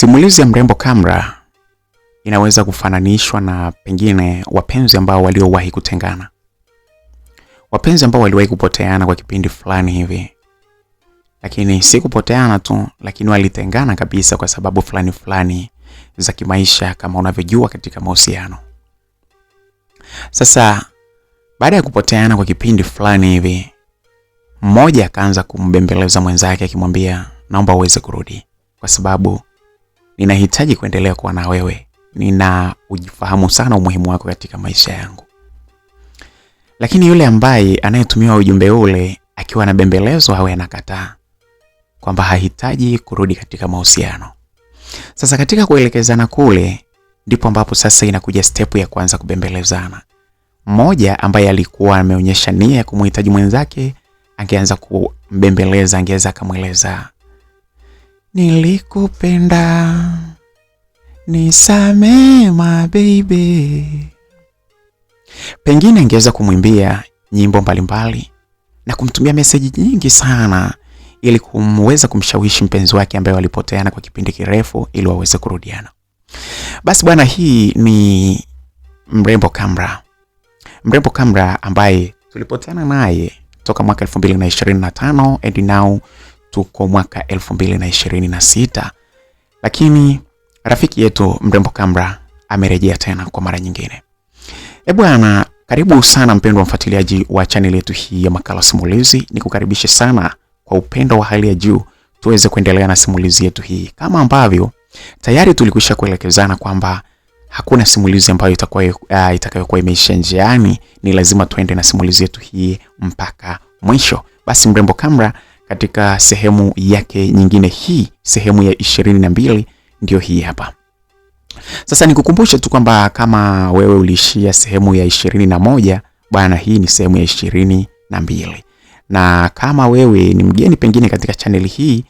Simulizi ya Mrembo Kamra inaweza kufananishwa na pengine wapenzi ambao waliowahi kutengana. Wapenzi ambao waliwahi kupoteana kwa kipindi fulani hivi. Lakini si kupoteana tu, lakini walitengana kabisa kwa sababu fulani za kimaisha kama unavyojua katika mahusiano. Sasa baada ya kupoteana kwa kipindi fulani hivi, mmoja akaanza kumbembeleza mwenzake akimwambia, naomba uweze kurudi kwa sababu ninahitaji kuendelea kuwa na wewe. Ujifahamu sana umuhimu wako katika maisha yangu. Lakini yule ambaye anayetumia ujumbe ule akiwa anabembelezwa hawe anakataa kwamba hahitaji kurudi katika mahusiano. Sasa katika kuelekezana kule ndipo ambapo sasa inakuja step ya kwanza kubembelezana. Mmoja ambaye alikuwa ameonyesha nia ya kumhitaji mwenzake angeanza kumbembeleza, angeweza kumweleza, nilikupenda nisamee my baby. Pengine angeweza kumwimbia nyimbo mbalimbali na kumtumia message nyingi sana ili kumweza kumshawishi mpenzi wake ambaye walipoteana kwa kipindi kirefu ili waweze kurudiana. Basi bwana, hii ni Mrembo Kamra. Mrembo Kamra ambaye tulipoteana naye toka mwaka 2025 and now tuko mwaka 2026. Lakini rafiki yetu Mrembo Kamra amerejea tena kwa mara nyingine. Bwana, karibu sana mpendwa mfuatiliaji wa channel yetu hii ya Makala Simulizi. Nikukaribishe sana kwa upendo wa hali ya juu tuweze kuendelea na simulizi yetu hii. Kama ambavyo tayari tulikwisha kuelekezana kwamba hakuna simulizi ambayo itakayokuwa imeisha njiani, ni lazima tuende na simulizi yetu hii mpaka mwisho. Basi Mrembo Kamra katika sehemu yake nyingine, hii sehemu ya 22 ndio hii hapa. Sasa nikukumbushe tu kwamba kama wewe ulishia sehemu ya 21, bwana, hii ni sehemu ya 22. Na kama wewe ni mgeni pengine katika channel hii,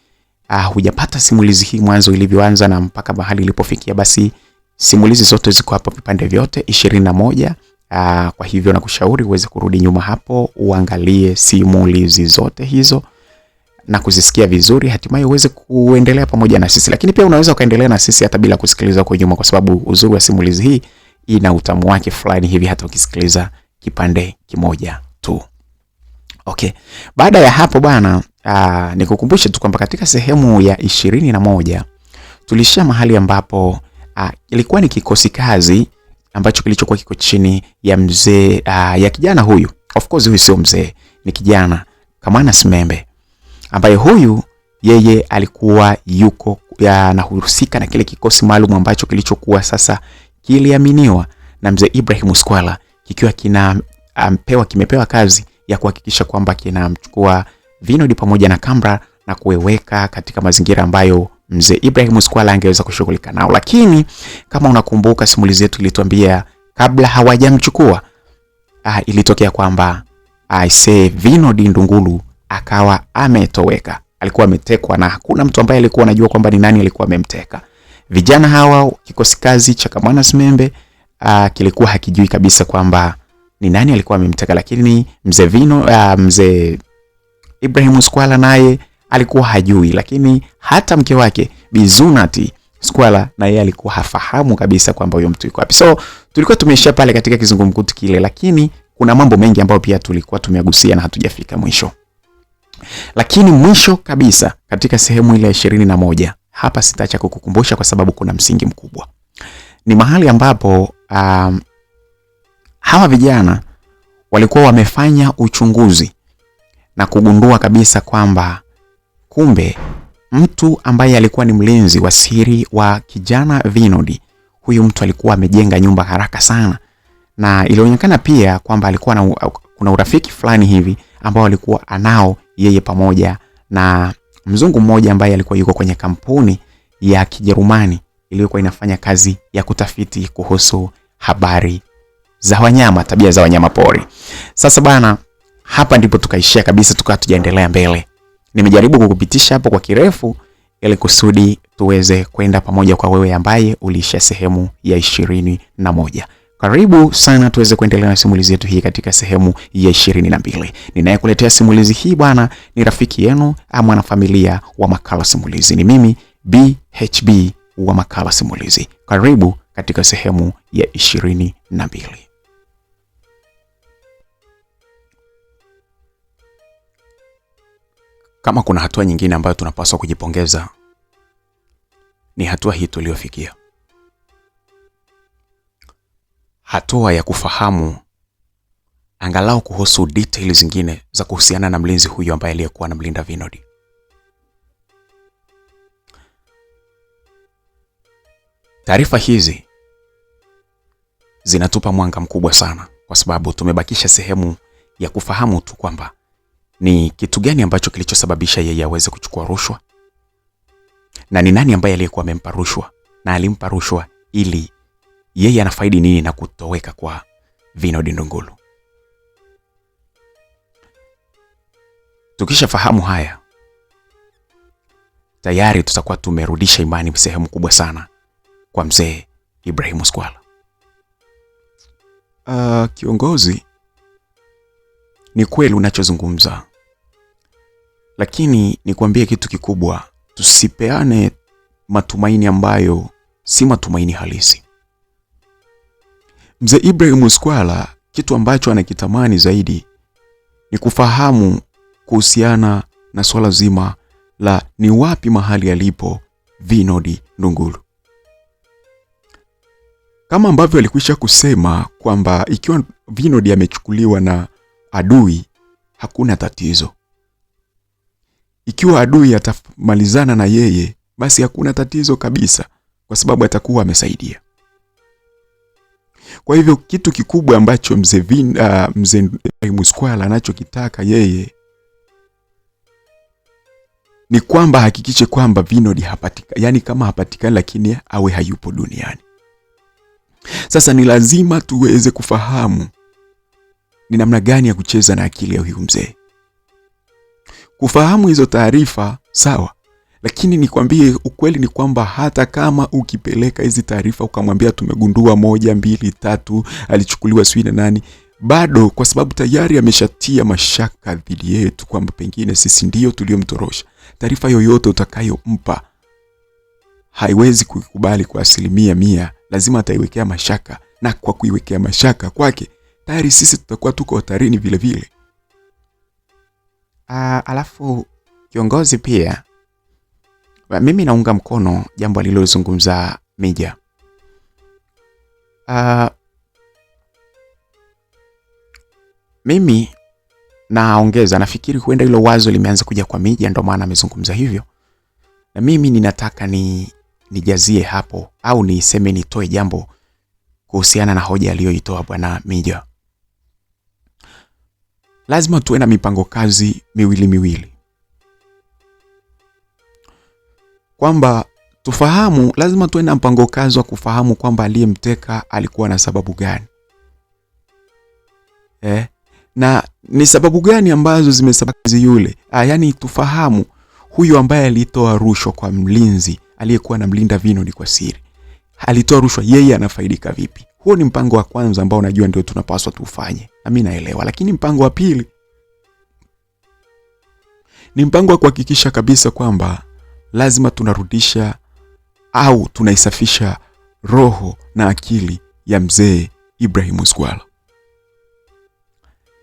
hujapata simulizi hii mwanzo ilivyoanza na mpaka mahali ilipofikia, basi simulizi zote ziko hapa vipande vyote 21. Kwa hivyo nakushauri uweze kurudi nyuma hapo uangalie simulizi zote hizo na kuzisikia vizuri, hatimaye uweze kuendelea pamoja na sisi. Lakini pia unaweza ukaendelea na sisi hata bila kusikiliza kwa nyuma, kwa sababu uzuri wa simulizi hii ina utamu wake fulani hivi hata ukisikiliza kipande kimoja tu. Okay. Baada ya hapo bwana, nikukumbushe tu kwamba katika sehemu ya 21 tulishia mahali ambapo ilikuwa ni kikosi kazi ambacho kilichokuwa kiko chini ya mzee ya kijana huyu. Of course huyu sio mzee, ni kijana Kamwana Smembe, ambaye huyu yeye alikuwa yuko anahusika na kile kikosi maalum ambacho kilichokuwa sasa kiliaminiwa na mzee Ibrahim Skwala, kikiwa kimepewa kazi ya kuhakikisha kwamba kinamchukua Vinod pamoja na Kamra na kuweka katika mazingira ambayo mzee Ibrahim Skwala angeweza kushughulika nao. Lakini kama unakumbuka simulizi yetu ilituambia kabla hawajamchukua, ilitokea kwamba Vinod Ndungulu akawa ametoweka. Alikuwa ametekwa na hakuna mtu ambaye alikuwa anajua kwamba ni nani alikuwa amemteka. Vijana hawa, kikosi kazi cha Kamwana Smembe, kilikuwa hakijui kabisa kwamba ni nani alikuwa amemteka, lakini mzee Ibrahim Skwala naye alikuwa hajui, lakini hata mke wake Bizunati Skwala na yeye alikuwa hafahamu kabisa kwamba huyo mtu yuko wapi. So tulikuwa tumeishia pale katika kizungumkuti kile, lakini kuna mambo mengi ambayo pia tulikuwa tumegusia na hatujafika mwisho. Lakini mwisho kabisa katika sehemu ile ya 21, hapa sitaacha kukukumbusha kwa sababu kuna msingi mkubwa. Ni mahali ambapo hawa vijana walikuwa wamefanya uchunguzi na kugundua kabisa kwamba kumbe mtu ambaye alikuwa ni mlinzi wa siri wa kijana Vinod, huyu mtu alikuwa amejenga nyumba haraka sana, na ilionekana pia kwamba alikuwa kuna urafiki fulani hivi ambao alikuwa anao yeye pamoja na mzungu mmoja ambaye alikuwa yuko kwenye kampuni ya Kijerumani iliyokuwa inafanya kazi ya kutafiti kuhusu habari za wanyama, tabia za wanyama pori. Sasa bana, hapa ndipo tukaishia kabisa, tukawa tujaendelea mbele. Nimejaribu kukupitisha hapo kwa kirefu ili kusudi tuweze kwenda pamoja kwa wewe ambaye uliishia sehemu ya 21. Karibu sana tuweze kuendelea na simulizi yetu hii katika sehemu ya 22. Ninayekuletea simulizi hii bwana ni rafiki yenu ama mwanafamilia wa Makala Simulizi. Ni mimi BHB wa makala simulizi. Karibu katika sehemu ya 22. Kama kuna hatua nyingine ambayo tunapaswa kujipongeza, ni hatua hii tuliyofikia. Hatua ya kufahamu angalau kuhusu details zingine za kuhusiana na mlinzi huyo ambaye aliyekuwa anamlinda Vinod. Taarifa hizi zinatupa mwanga mkubwa sana, kwa sababu tumebakisha sehemu ya kufahamu tu kwamba ni kitu gani ambacho kilichosababisha yeye aweze kuchukua rushwa, na ni nani ambaye aliyekuwa amempa rushwa, na alimpa rushwa ili yeye anafaidi nini na kutoweka kwa Vinod Ndunguru. Tukishafahamu haya, tayari tutakuwa tumerudisha imani sehemu kubwa sana kwa mzee Ibrahim Squala. Kiongozi, ni kweli unachozungumza, lakini nikwambie kitu kikubwa, tusipeane matumaini ambayo si matumaini halisi. Mzee Ibrahim Squala kitu ambacho anakitamani zaidi ni kufahamu kuhusiana na swala zima la ni wapi mahali alipo Vinod Ndunguru. Kama ambavyo alikwisha kusema kwamba ikiwa Vinod amechukuliwa na adui hakuna tatizo. Ikiwa adui atamalizana na yeye, basi hakuna tatizo kabisa, kwa sababu atakuwa amesaidia. Kwa hivyo kitu kikubwa ambacho mzee Ibrahim Squala anachokitaka yeye ni kwamba hakikishe kwamba Vinod hapatikani, yani kama hapatikani lakini awe hayupo duniani. Sasa ni lazima tuweze kufahamu ni namna gani ya kucheza na akili ya huyu mzee. Kufahamu hizo taarifa sawa, lakini nikwambie ukweli ni kwamba hata kama ukipeleka hizi taarifa ukamwambia tumegundua 1 2 3 alichukuliwa Sweden nani, bado kwa sababu tayari ameshatia mashaka dhidi yetu kwamba pengine sisi ndio tuliomtorosha, taarifa yoyote utakayompa haiwezi kukubali kwa 100%, lazima ataiwekea mashaka, na kwa kuiwekea mashaka kwake tayari sisi tutakuwa tuko hatarini vile vile. Alafu kiongozi, pia mimi naunga mkono jambo alilozungumza Mija. Mimi naongeza, nafikiri huenda hilo wazo limeanza kuja kwa Mija, ndio maana amezungumza hivyo. Na mimi ninataka nijazie hapo au niseme nitoe jambo kuhusiana na hoja aliyoitoa bwana Mija. Lazima tuwe na mipango kazi miwili. Kwamba tufahamu, lazima tuwe na mpango kazi wa kufahamu kwamba aliyemteka alikuwa na sababu gani. Na ni sababu gani ambazo zimesababisha yule. Yani tufahamu huyu ambaye alitoa rushwa kwa mlinzi aliyekuwa anamlinda Vinod kwa siri, alitoa rushwa, yeye anafaidika vipi? Huo ni mpango wa kwanza ambao najua ndio tunapaswa tufanye, na mimi naelewa. Lakini mpango wa pili ni mpango wa kuhakikisha kabisa kwamba lazima tunarudisha au tunaisafisha roho na akili ya mzee Ibrahim Squala.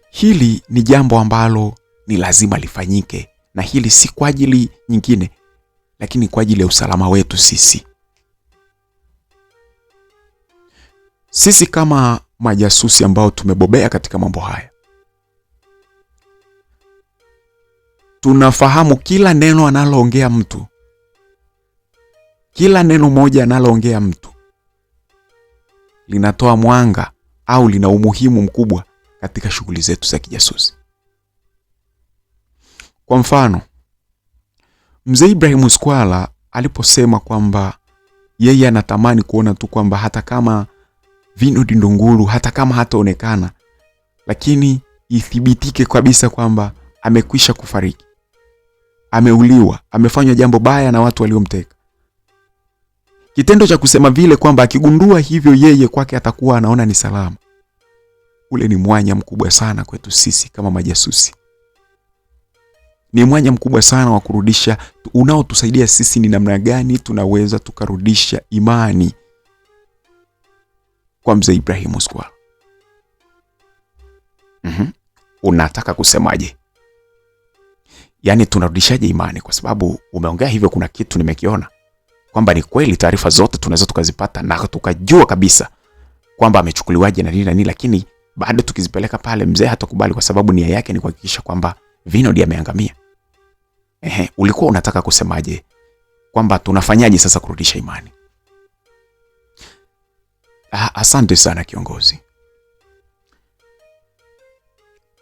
Hili ni jambo ambalo ni lazima lifanyike, na hili si kwa ajili nyingine, lakini kwa ajili ya usalama wetu sisi. Sisi kama majasusi ambao tumebobea katika mambo haya, tunafahamu kila neno analoongea mtu, kila neno moja analoongea mtu linatoa mwanga au lina umuhimu mkubwa katika shughuli zetu za kijasusi. Kwa mfano, mzee Ibrahim Squala aliposema kwamba yeye anatamani kuona tu kwamba hata kama Vinod Ndunguru, hata kama hataonekana, lakini ithibitike kabisa kwamba amekwisha kufariki, ameuliwa, amefanywa jambo baya na watu waliomteka. Kitendo cha kusema vile kwamba akigundua hivyo yeye kwake atakuwa anaona ni salama, ule ni mwanya mkubwa sana kwetu sisi kama majasusi. Ni mwanya mkubwa sana wa kurudisha, unaotusaidia sisi ni namna gani tunaweza tukarudisha imani kwa mzee Ibrahim Squala. Unataka kusemaje? Yaani tunarudishaje imani? Kwa sababu umeongea hivyo, kuna kitu nimekiona kwamba ni kweli taarifa zote tunaweza tukazipata na tukajua kabisa kwamba amechukuliwaje na nini, lakini bado tukizipeleka pale mzee hatakubali, kwa sababu nia yake ni kuhakikisha kwamba Vinod ameangamia. Ulikuwa unataka kusemaje? Kwamba tunafanyaje sasa kurudisha imani? Asante sana kiongozi.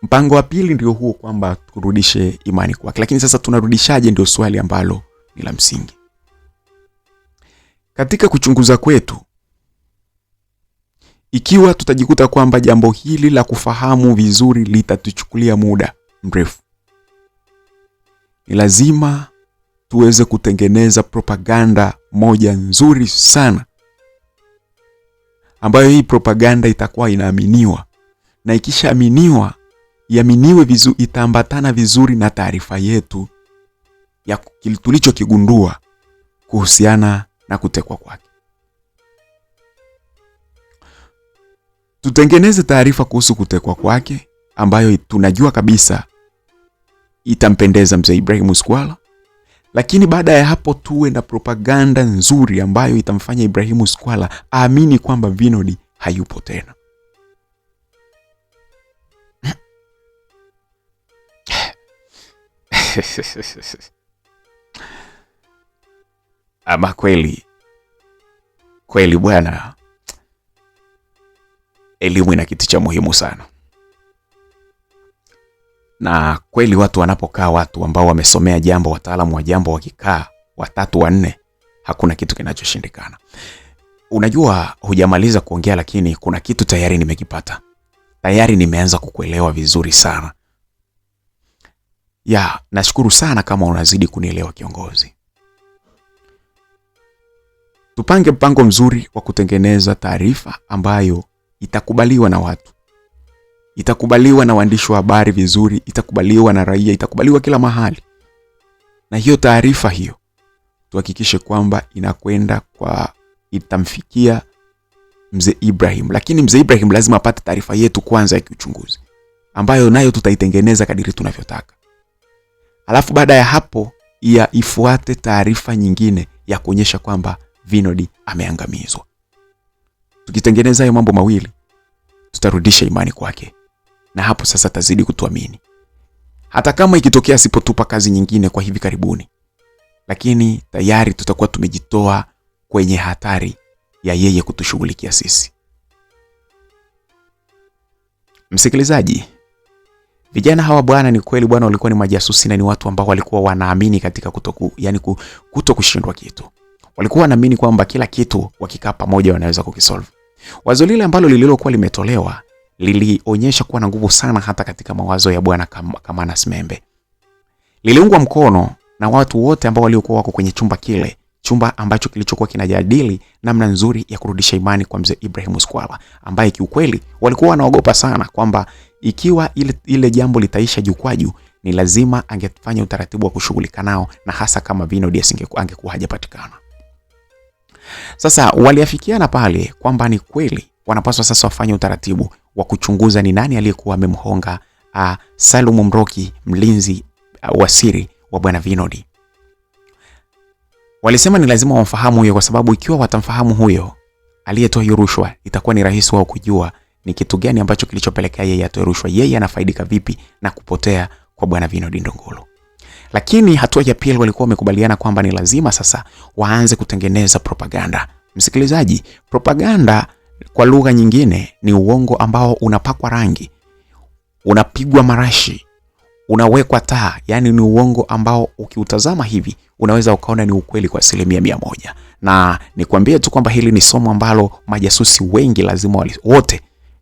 Mpango wa pili ndio huo, kwamba turudishe imani kwake. Lakini sasa tunarudishaje, ndio swali ambalo ni la msingi. Katika kuchunguza kwetu, ikiwa tutajikuta kwamba jambo hili la kufahamu vizuri litatuchukulia muda mrefu, ni lazima tuweze kutengeneza propaganda moja nzuri sana, ambayo hii propaganda itakuwa inaaminiwa, na ikishaaminiwa iaminiwe vizuri, itaambatana vizuri na taarifa yetu ya tulichokigundua kuhusiana na kutekwa kwake. Tutengeneze taarifa kuhusu kutekwa kwake ambayo tunajua kabisa itampendeza mzee Ibrahim Squala, lakini baada ya hapo tuwe na propaganda nzuri ambayo itamfanya Ibrahim Squala aamini kwamba Vinod hayupo tena. Ama kweli bwana, elimu ina kitu cha muhimu sana. Na kweli watu wanapokaa, watu ambao wamesomea jambo, wataalamu wa jambo, wakikaa 3 4, hakuna kitu kinachoshindikana. Unajua hujamaliza kuongea, lakini kuna kitu tayari nimekipata. Tayari nimeanza kukuelewa vizuri sana. Nashukuru sana kama unazidi kunielewa kiongozi. Tupange mpango mzuri wa kutengeneza taarifa ambayo itakubaliwa na watu. Itakubaliwa na waandishi wa habari vizuri, itakubaliwa na raia, itakubaliwa kila mahali. Na hiyo taarifa hiyo tuhakikishe kwamba inakwenda itamfikia mzee Ibrahim. Lakini mzee Ibrahim lazima apate taarifa yetu kwanza ya kiuchunguzi, ambayo nayo tutaitengeneza kadiri tunavyotaka. Alafu baada ya hapo ifuate taarifa nyingine ya kuonyesha kwamba Vinod ameangamizwa. Tukitengeneza hayo mambo mawili, tutarudisha imani kwake, na hapo sasa tazidi kutuamini. Hata kama ikitokea sipotupa kazi nyingine kwa hivi karibuni, lakini tayari tutakuwa tumejitoa kwenye hatari ya yeye kutushughulikia sisi. Msikilizaji, vijana hawa bwana, ni kweli bwana, walikuwa ni majasusi na ni watu ambao walikuwa wanaamini katika kutokushindwa kitu. Walikuwa wanaamini kwamba kila kitu wakikaa pamoja wanaweza kukisolve. Wazo lile ambalo lililokuwa limetolewa lilionyesha kuwa na nguvu sana hata katika mawazo ya bwana Kamana Smembe. Liliungwa mkono na watu wote ambao waliokuwa wako kwenye chumba ambacho kilichokuwa kinajadili namna nzuri ya kurudisha imani kwa mzee Ibrahim Squala, ambaye kiukweli walikuwa wanaogopa sana kwamba ikiwa ile jambo litaisha jukwaju, ni lazima angefanya utaratibu wa kushughulika nao, na hasa kama Vinod angekuwa hajapatikana. Sasa waliafikiana pale kwamba ni kweli wanapaswa sasa wafanye utaratibu wa kuchunguza ni nani aliyekuwa amemhonga Salum Mroki, mlinzi wa siri wa bwana Vinod. Walisema ni lazima wamfahamu huyo, kwa sababu ikiwa watamfahamu huyo aliyetoa hiyo rushwa, itakuwa ni rahisi wao kujua ni kitu gani ambacho kilichopelekea yeye atoe rushwa, yeye anafaidika vipi na kupotea kwa bwana Vinod Ndongolo. Lakini hatua ya pili walikuwa wamekubaliana kwamba ni lazima sasa waanze kutengeneza propaganda. Msikilizaji, propaganda kwa lugha nyingine ni uongo ambao unapakwa rangi, unapigwa marashi, unawekwa taa. Yani ni uongo ambao ukiutazama hivi unaweza ukaona ni ukweli kwa 100%. Na nikwambie tu kwamba hili ni somo ambalo majasusi wengi lazima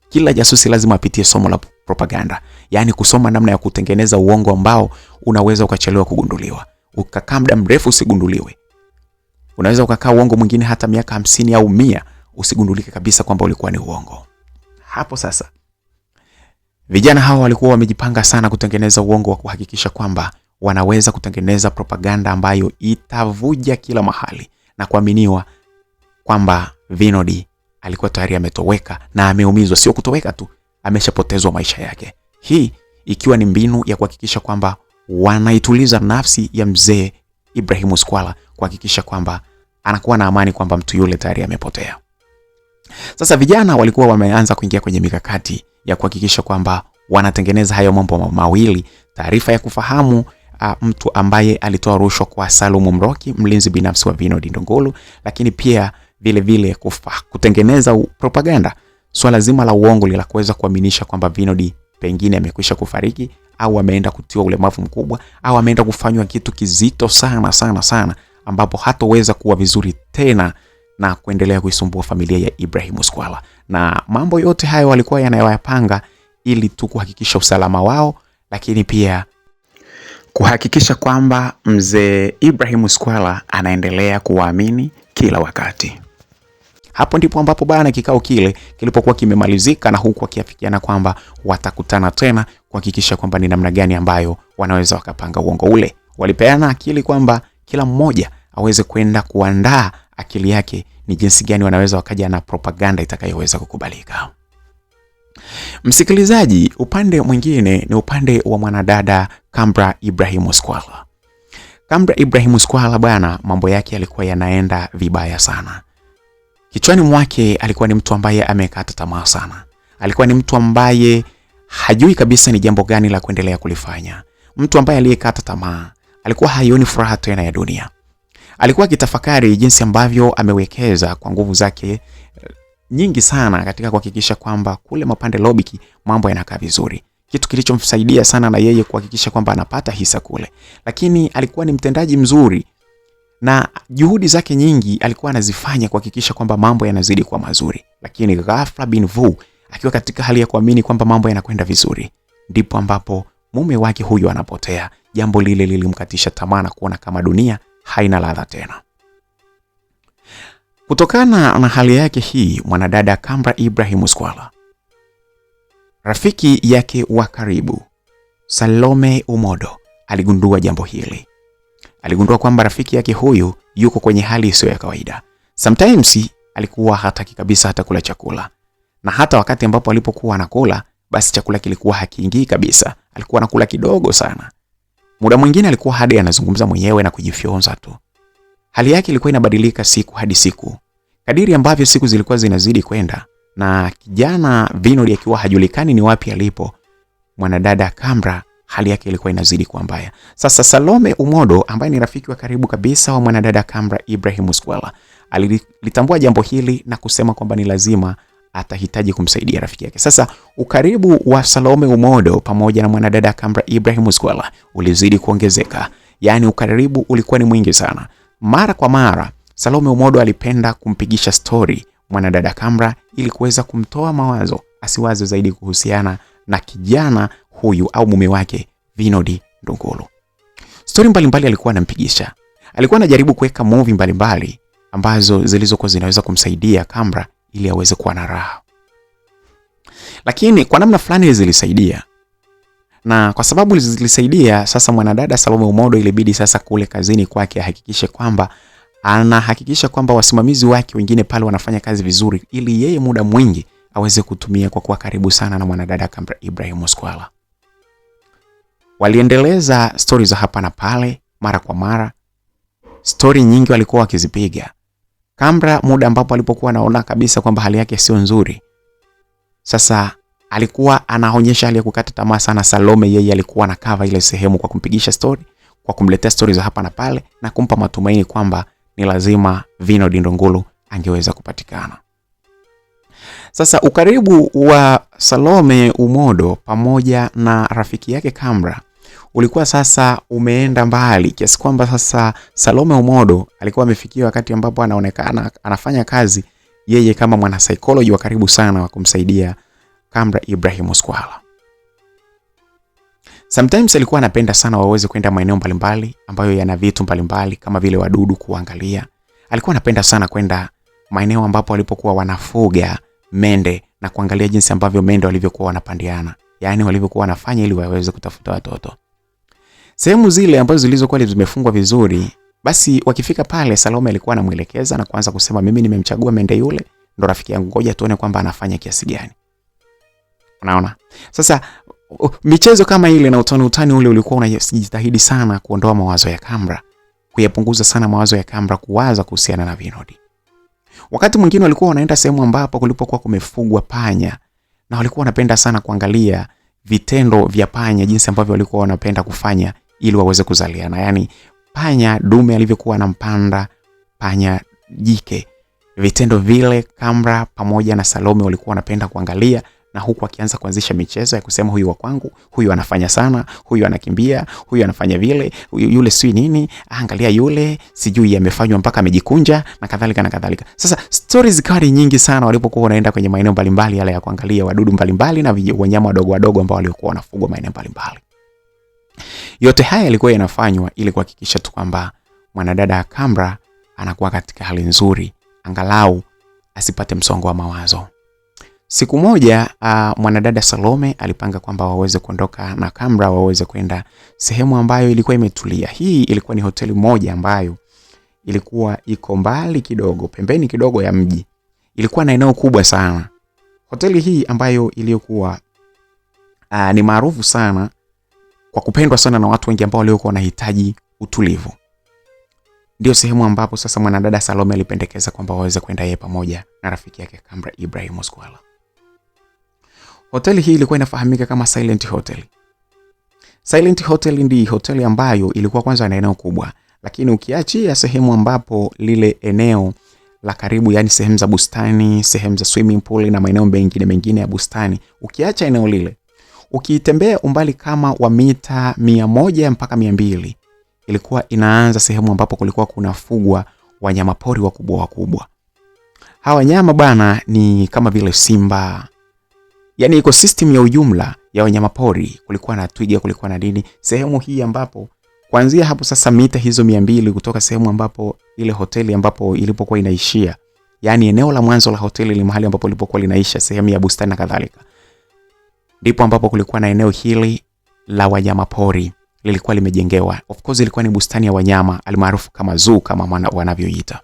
kila jasusi lazima apitie somo la propaganda. Yani kusoma namna ya kutengeneza uongo ambao unaweza ukachelewa kugunduliwa. Ukakaa muda mrefu usigunduliwe. Unaweza ukakaa uongo mwingine hata miaka 50 au 100 usigundulike kabisa kwamba ulikuwa ni uongo. Hapo sasa vijana hawa walikuwa wamejipanga sana kutengeneza uongo wa kuhakikisha kwamba wanaweza kutengeneza propaganda ambayo itavuja kila mahali na kuaminiwa kwamba Vinod alikuwa tayari ametoweka na ameumizwa, sio kutoweka tu, ameshapotezwa maisha yake. Hii ikiwa ni mbinu ya kuhakikisha kwamba wanaituliza nafsi ya mzee Ibrahim Squala, kuhakikisha kwamba anakuwa na amani kwamba mtu yule tayari amepotea. Sasa vijana walikuwa wameanza kuingia kwenye mikakati ya kuhakikisha kwamba wanatengeneza hayo mambo mawili: taarifa ya kufahamu mtu ambaye alitoa rushwa kwa Salum Mroki, mlinzi binafsi wa Vinod Ndungulu, lakini pia vile kutengeneza propaganda, swala zima la uongo la kuweza kuaminisha kwamba Vinod pengine amekwisha kufariki au ameenda kutiwa ulemavu mkubwa au ameenda kufanywa kitu kizito sana ambapo hatoweza kuwa vizuri tena na kuendelea kuisumbua familia ya Ibrahim Squala. Na mambo yote hayo walikuwa yanayopanga ili tu kuhakikisha usalama wao, lakini pia kuhakikisha kwamba mzee Ibrahim Squala anaendelea kuwaamini kila wakati. Hapo ndipo ambapo bana kikao kile kilipokuwa kimemalizika, na huku wakiafikiana kwamba watakutana tena kuhakikisha kwamba ni namna gani ambayo wanaweza wakapanga uongo ule. Walipeana akili kwamba kila mmoja aweze kwenda kuandaa akili yake ni jinsi gani wanaweza wakaja na propaganda itakayoweza kukubalika. Msikilizaji, upande mwingine ni upande wa mwanadada Kambra Ibrahim Squala. Kambra Ibrahim Squala bwana, mambo yake yalikuwa yanaenda vibaya sana. Kichwani mwake alikuwa ni mtu ambaye amekata tamaa sana. Alikuwa ni mtu ambaye hajui kabisa ni jambo gani la kuendelea kulifanya. Mtu ambaye aliyekata tamaa, alikuwa haioni furaha tena ya dunia. Alikuwa akitafakari jinsi ambavyo amewekeza kwa nguvu zake nyingi sana katika kuhakikisha kwamba kule Mapande Lobiki mambo yanakaa vizuri, kitu kilichomsaidia sana na yeye kuhakikisha kwamba anapata hisa kule. Lakini alikuwa ni mtendaji mzuri na juhudi zake nyingi alikuwa anazifanya kuhakikisha kwamba mambo yanazidi kuwa mazuri. Lakini ghafla bin vu, akiwa katika hali ya kuamini kwamba mambo yanakwenda vizuri, ndipo ambapo mume wake huyu anapotea. Jambo lile lilimkatisha tamaa na kuona kama dunia haina ladha tena. Kutokana na hali yake hii, mwanadada Kambra Ibrahim Squala, rafiki yake wa karibu Salome Umodo aligundua jambo hili. Aligundua kwamba rafiki yake huyu yuko kwenye hali isiyo ya kawaida. Sometimes alikuwa hataki kabisa hata kula chakula, na hata wakati ambapo alipokuwa anakula, basi chakula kilikuwa hakiingii kabisa. Alikuwa anakula kidogo sana. Muda mwingine alikuwa hadi anazungumza mwenyewe na kujifyonza tu. Hali yake ilikuwa inabadilika siku hadi siku. Kadiri ambavyo siku zilikuwa zinazidi kwenda na kijana Vinod akiwa hajulikani ni wapi alipo, mwanadada Kambra hali yake ilikuwa inazidi kuwa mbaya. Sasa Salome Umodo ambaye ni rafiki wa karibu kabisa wa mwanadada Kambra Ibrahim Squala alitambua jambo hili na kusema kwamba ni lazima atahitaji kumsaidia rafiki yake. Sasa ukaribu wa Salome Umodo pamoja na mwanadada Kambra Ibrahim Squala ulizidi kuongezeka. Yaani ukaribu ulikuwa ni mwingi sana. Mara kwa mara Salome Umodo alipenda kumpigisha story mwanadada Kambra ili kuweza kumtoa mawazo, asiwaze zaidi kuhusiana na kijana huyu au mume wake Vinod Ndungulu. Story mbalimbali alikuwa anampigisha. Alikuwa anajaribu kuweka movie mbalimbali ambazo zilizokuwa zinaweza kumsaidia Kambra ili aweze kuwa na raha. Lakini kwa namna fulani zilisaidia. Na kwa sababu zilisaidia, sasa mwanadada Salome Umodo ilibidi sasa kule kazini kwake ahakikishe kwamba anahakikisha kwamba wasimamizi wake wengine pale wanafanya kazi vizuri, ili yeye muda mwingi aweze kutumia kwa kuwa karibu sana na mwanadada Kambra Ibrahim Squala. Waliendeleza stories za hapa na pale mara kwa mara. Story nyingi walikuwa wakizipiga. Kambra muda ambapo alipokuwa anaona kabisa kwamba hali yake sio nzuri, sasa alikuwa anaonyesha hali ya kukata tamaa sana. Salome yeye alikuwa anakava ile sehemu kwa kumpigisha story, kwa kumletea stories za hapa na pale na kumpa matumaini kwamba ni lazima Vinod Ndungulu angeweza kupatikana. Sasa ukaribu wa Salome Umodo pamoja na rafiki yake Kambra ulikuwa sasa umeenda mbali kiasi kwamba sasa Salome Umodo alikuwa amefikia wakati ambapo anaonekana anafanya kazi yeye kama mwana psychology wa karibu sana wa kumsaidia Kambra Ibrahim Squala. Sometimes alikuwa anapenda sana waweze kwenda maeneo mbalimbali ambayo yana vitu mbalimbali kama vile wadudu kuangalia. Alikuwa anapenda sana kwenda maeneo ambapo walipokuwa wanafuga mende na kuangalia jinsi ambavyo mende walivyokuwa wanapandiana, yaani walivyokuwa wanafanya ili waweze kutafuta watoto. Sehemu zile ambazo zilizokuwa zimefungwa vizuri, basi wakifika pale Salome alikuwa anamuelekeza na kuanza kusema mimi nimemchagua mende yule, ndo rafiki yangu, ngoja tuone kwamba anafanya kiasi gani. Unaona? Sasa michezo kama ile na utani ule ulikuwa unajitahidi sana kuondoa mawazo ya Kamra, kuyapunguza sana mawazo ya Kamra kuwaza kuhusiana na Vinod. Wakati mwingine walikuwa wanaenda sehemu ambapo kulipokuwa kumefugwa panya, na walikuwa wanapenda sana kuangalia vitendo vya panya, jinsi ambavyo walikuwa wanapenda kufanya ili waweze kuzaliana. Yaani panya dume alivyokuwa anampanda panya jike, vitendo vile Kamra pamoja na Salome walikuwa wanapenda kuangalia, na huku akianza kuanzisha michezo ya kusema huyu wa kwangu, huyu anafanya sana, huyu anakimbia, huyu anafanya vile, yule sui nini, angalia yule sijui amefanywa mpaka amejikunja na kadhalika na kadhalika. Sasa stories zikawa nyingi sana walipokuwa wanaenda kwenye maeneo mbalimbali yale ya kuangalia wadudu mbalimbali na wanyama wadogo wadogo ambao walikuwa wanafugwa maeneo mbalimbali. Yote haya yalikuwa yanafanywa ili kuhakikisha tu kwamba mwanadada Kamra anakuwa katika hali nzuri, angalau asipate msongo wa mawazo. Siku moja mwanadada Salome alipanga kwamba waweze kuondoka na Kamra waweze kwenda sehemu ambayo ilikuwa imetulia. Hii ilikuwa ni hoteli moja ambayo ilikuwa iko mbali kidogo, pembeni kidogo ya mji. Ilikuwa na eneo kubwa sana. Hoteli hii ambayo iliyokuwa ni maarufu sana kwa kupendwa sana na watu wengi ambao waliokuwa wanahitaji utulivu. Ndio sehemu ambapo sasa mwanadada Salome alipendekeza kwamba waweze kwenda yeye pamoja na rafiki yake Kamra Ibrahim Oskwala. Hoteli hii ilikuwa inafahamika kama Silent Hotel. Silent Hotel ndi hoteli ambayo ilikuwa kwanza na eneo kubwa, lakini ukiachia sehemu ambapo lile eneo la karibu, yani sehemu za bustani, sehemu za swimming pool na maeneo mengine ya bustani, ukiacha eneo lile, ukitembea umbali kama wa mita 100 mpaka 200, ilikuwa inaanza sehemu ambapo kulikuwa kunafugwa wanyamapori wakubwa. Hawa wanyama bana ni kama vile simba. Yaani ecosystem ya ujumla ya wanyamapori, kulikuwa na twiga, kulikuwa na nini. Sehemu hii ambapo kuanzia hapo sasa mita hizo 200 kutoka sehemu ambapo ile hoteli ambapo ilipokuwa inaishia, yani eneo la mwanzo la hoteli ni mahali ambapo ilipokuwa linaisha, sehemu ya bustani na kadhalika, ndipo ambapo kulikuwa na eneo hili la wanyamapori lilikuwa limejengewa. Of course ilikuwa ni bustani ya wanyama almaarufu kama zoo kama wanavyoita.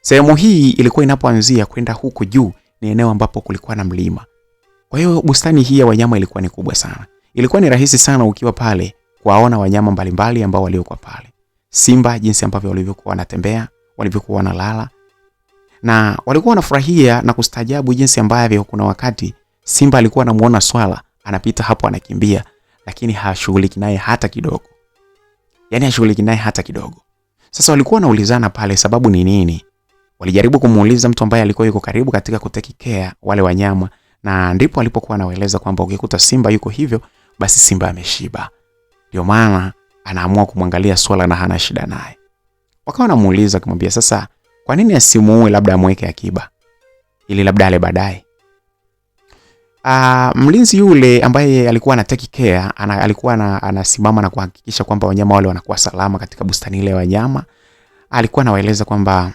Sehemu hii ilikuwa inapoanzia kwenda huko juu ni eneo ambapo kulikuwa na mlima. Kwa hiyo bustani hii ya wanyama ilikuwa ni kubwa sana. Ilikuwa ni rahisi sana ukiwa pale kuwaona wanyama mbalimbali ambao waliokuwa pale. Simba jinsi ambavyo walivyokuwa wanatembea, walivyokuwa wanalala. Na walikuwa wanafurahia na kustaajabu jinsi ambavyo kuna wakati simba alikuwa anamuona swala anapita hapo anakimbia, lakini hashughuliki naye hata kidogo. Yaani hashughuliki naye hata kidogo. Sasa walikuwa wanaulizana pale sababu ni nini? Walijaribu kumuuliza mtu ambaye alikuwa yuko karibu katika kutake care wale wanyama, na ndipo alipokuwa anaeleza kwamba ukikuta simba yuko hivyo basi simba ameshiba. Ndio maana anaamua kumwangalia swala na hana shida naye. Wakawa wanamuuliza kumwambia sasa kwa nini asimuue, labda amweke akiba ili labda ale baadaye. Mlinzi yule ambaye alikuwa anatake care, alikuwa anasimama na kuhakikisha kwamba wanyama wale wanakuwa salama katika bustani ile ya wanyama. Alikuwa anawaeleza kwamba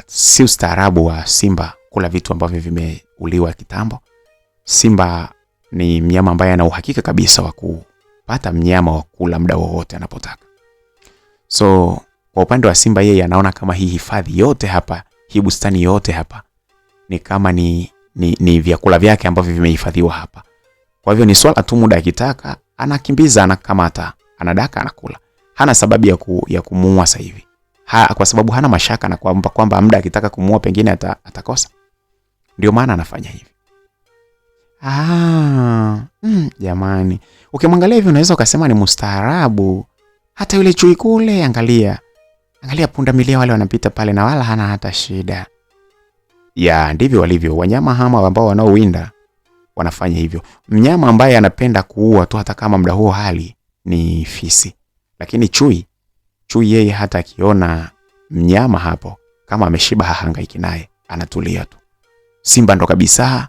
si ustaarabu wa simba kula vitu ambavyo vimeuliwa kitambo. Simba ni mnyama ambaye ana uhakika kabisa wa kupata mnyama wa kula muda wowote anapotaka. So kwa upande wa simba, yeye anaona kama hii hifadhi yote hapa, hii bustani yote hapa ni kama ni vyakula vyake ambavyo vimehifadhiwa hapa. Kwa hivyo ni swala tu muda akitaka anakimbiza, anakamata, anadaka, anakula. Hana sababu ya kumuua sasa hivi. Kwa sababu hana mashaka na kwamba muda akitaka kumuua pengine atakosa. Ndio maana anafanya hivi. Jamani. Ukimwangalia hivi unaweza ukasema ni mustaarabu. Hata yule chui kule, angalia punda milia wale wanapita pale na wala hana hata shida. Ya, ndivyo walivyo wanyama hama ambao wanaowinda wanafanya hivyo. Mnyama ambaye anapenda kuua tu hata kama muda huo hali ni fisi. Lakini chui yeye hata akiona mnyama hapo kama ameshiba hahangaiki naye, anatulia tu. Simba ndo kabisa.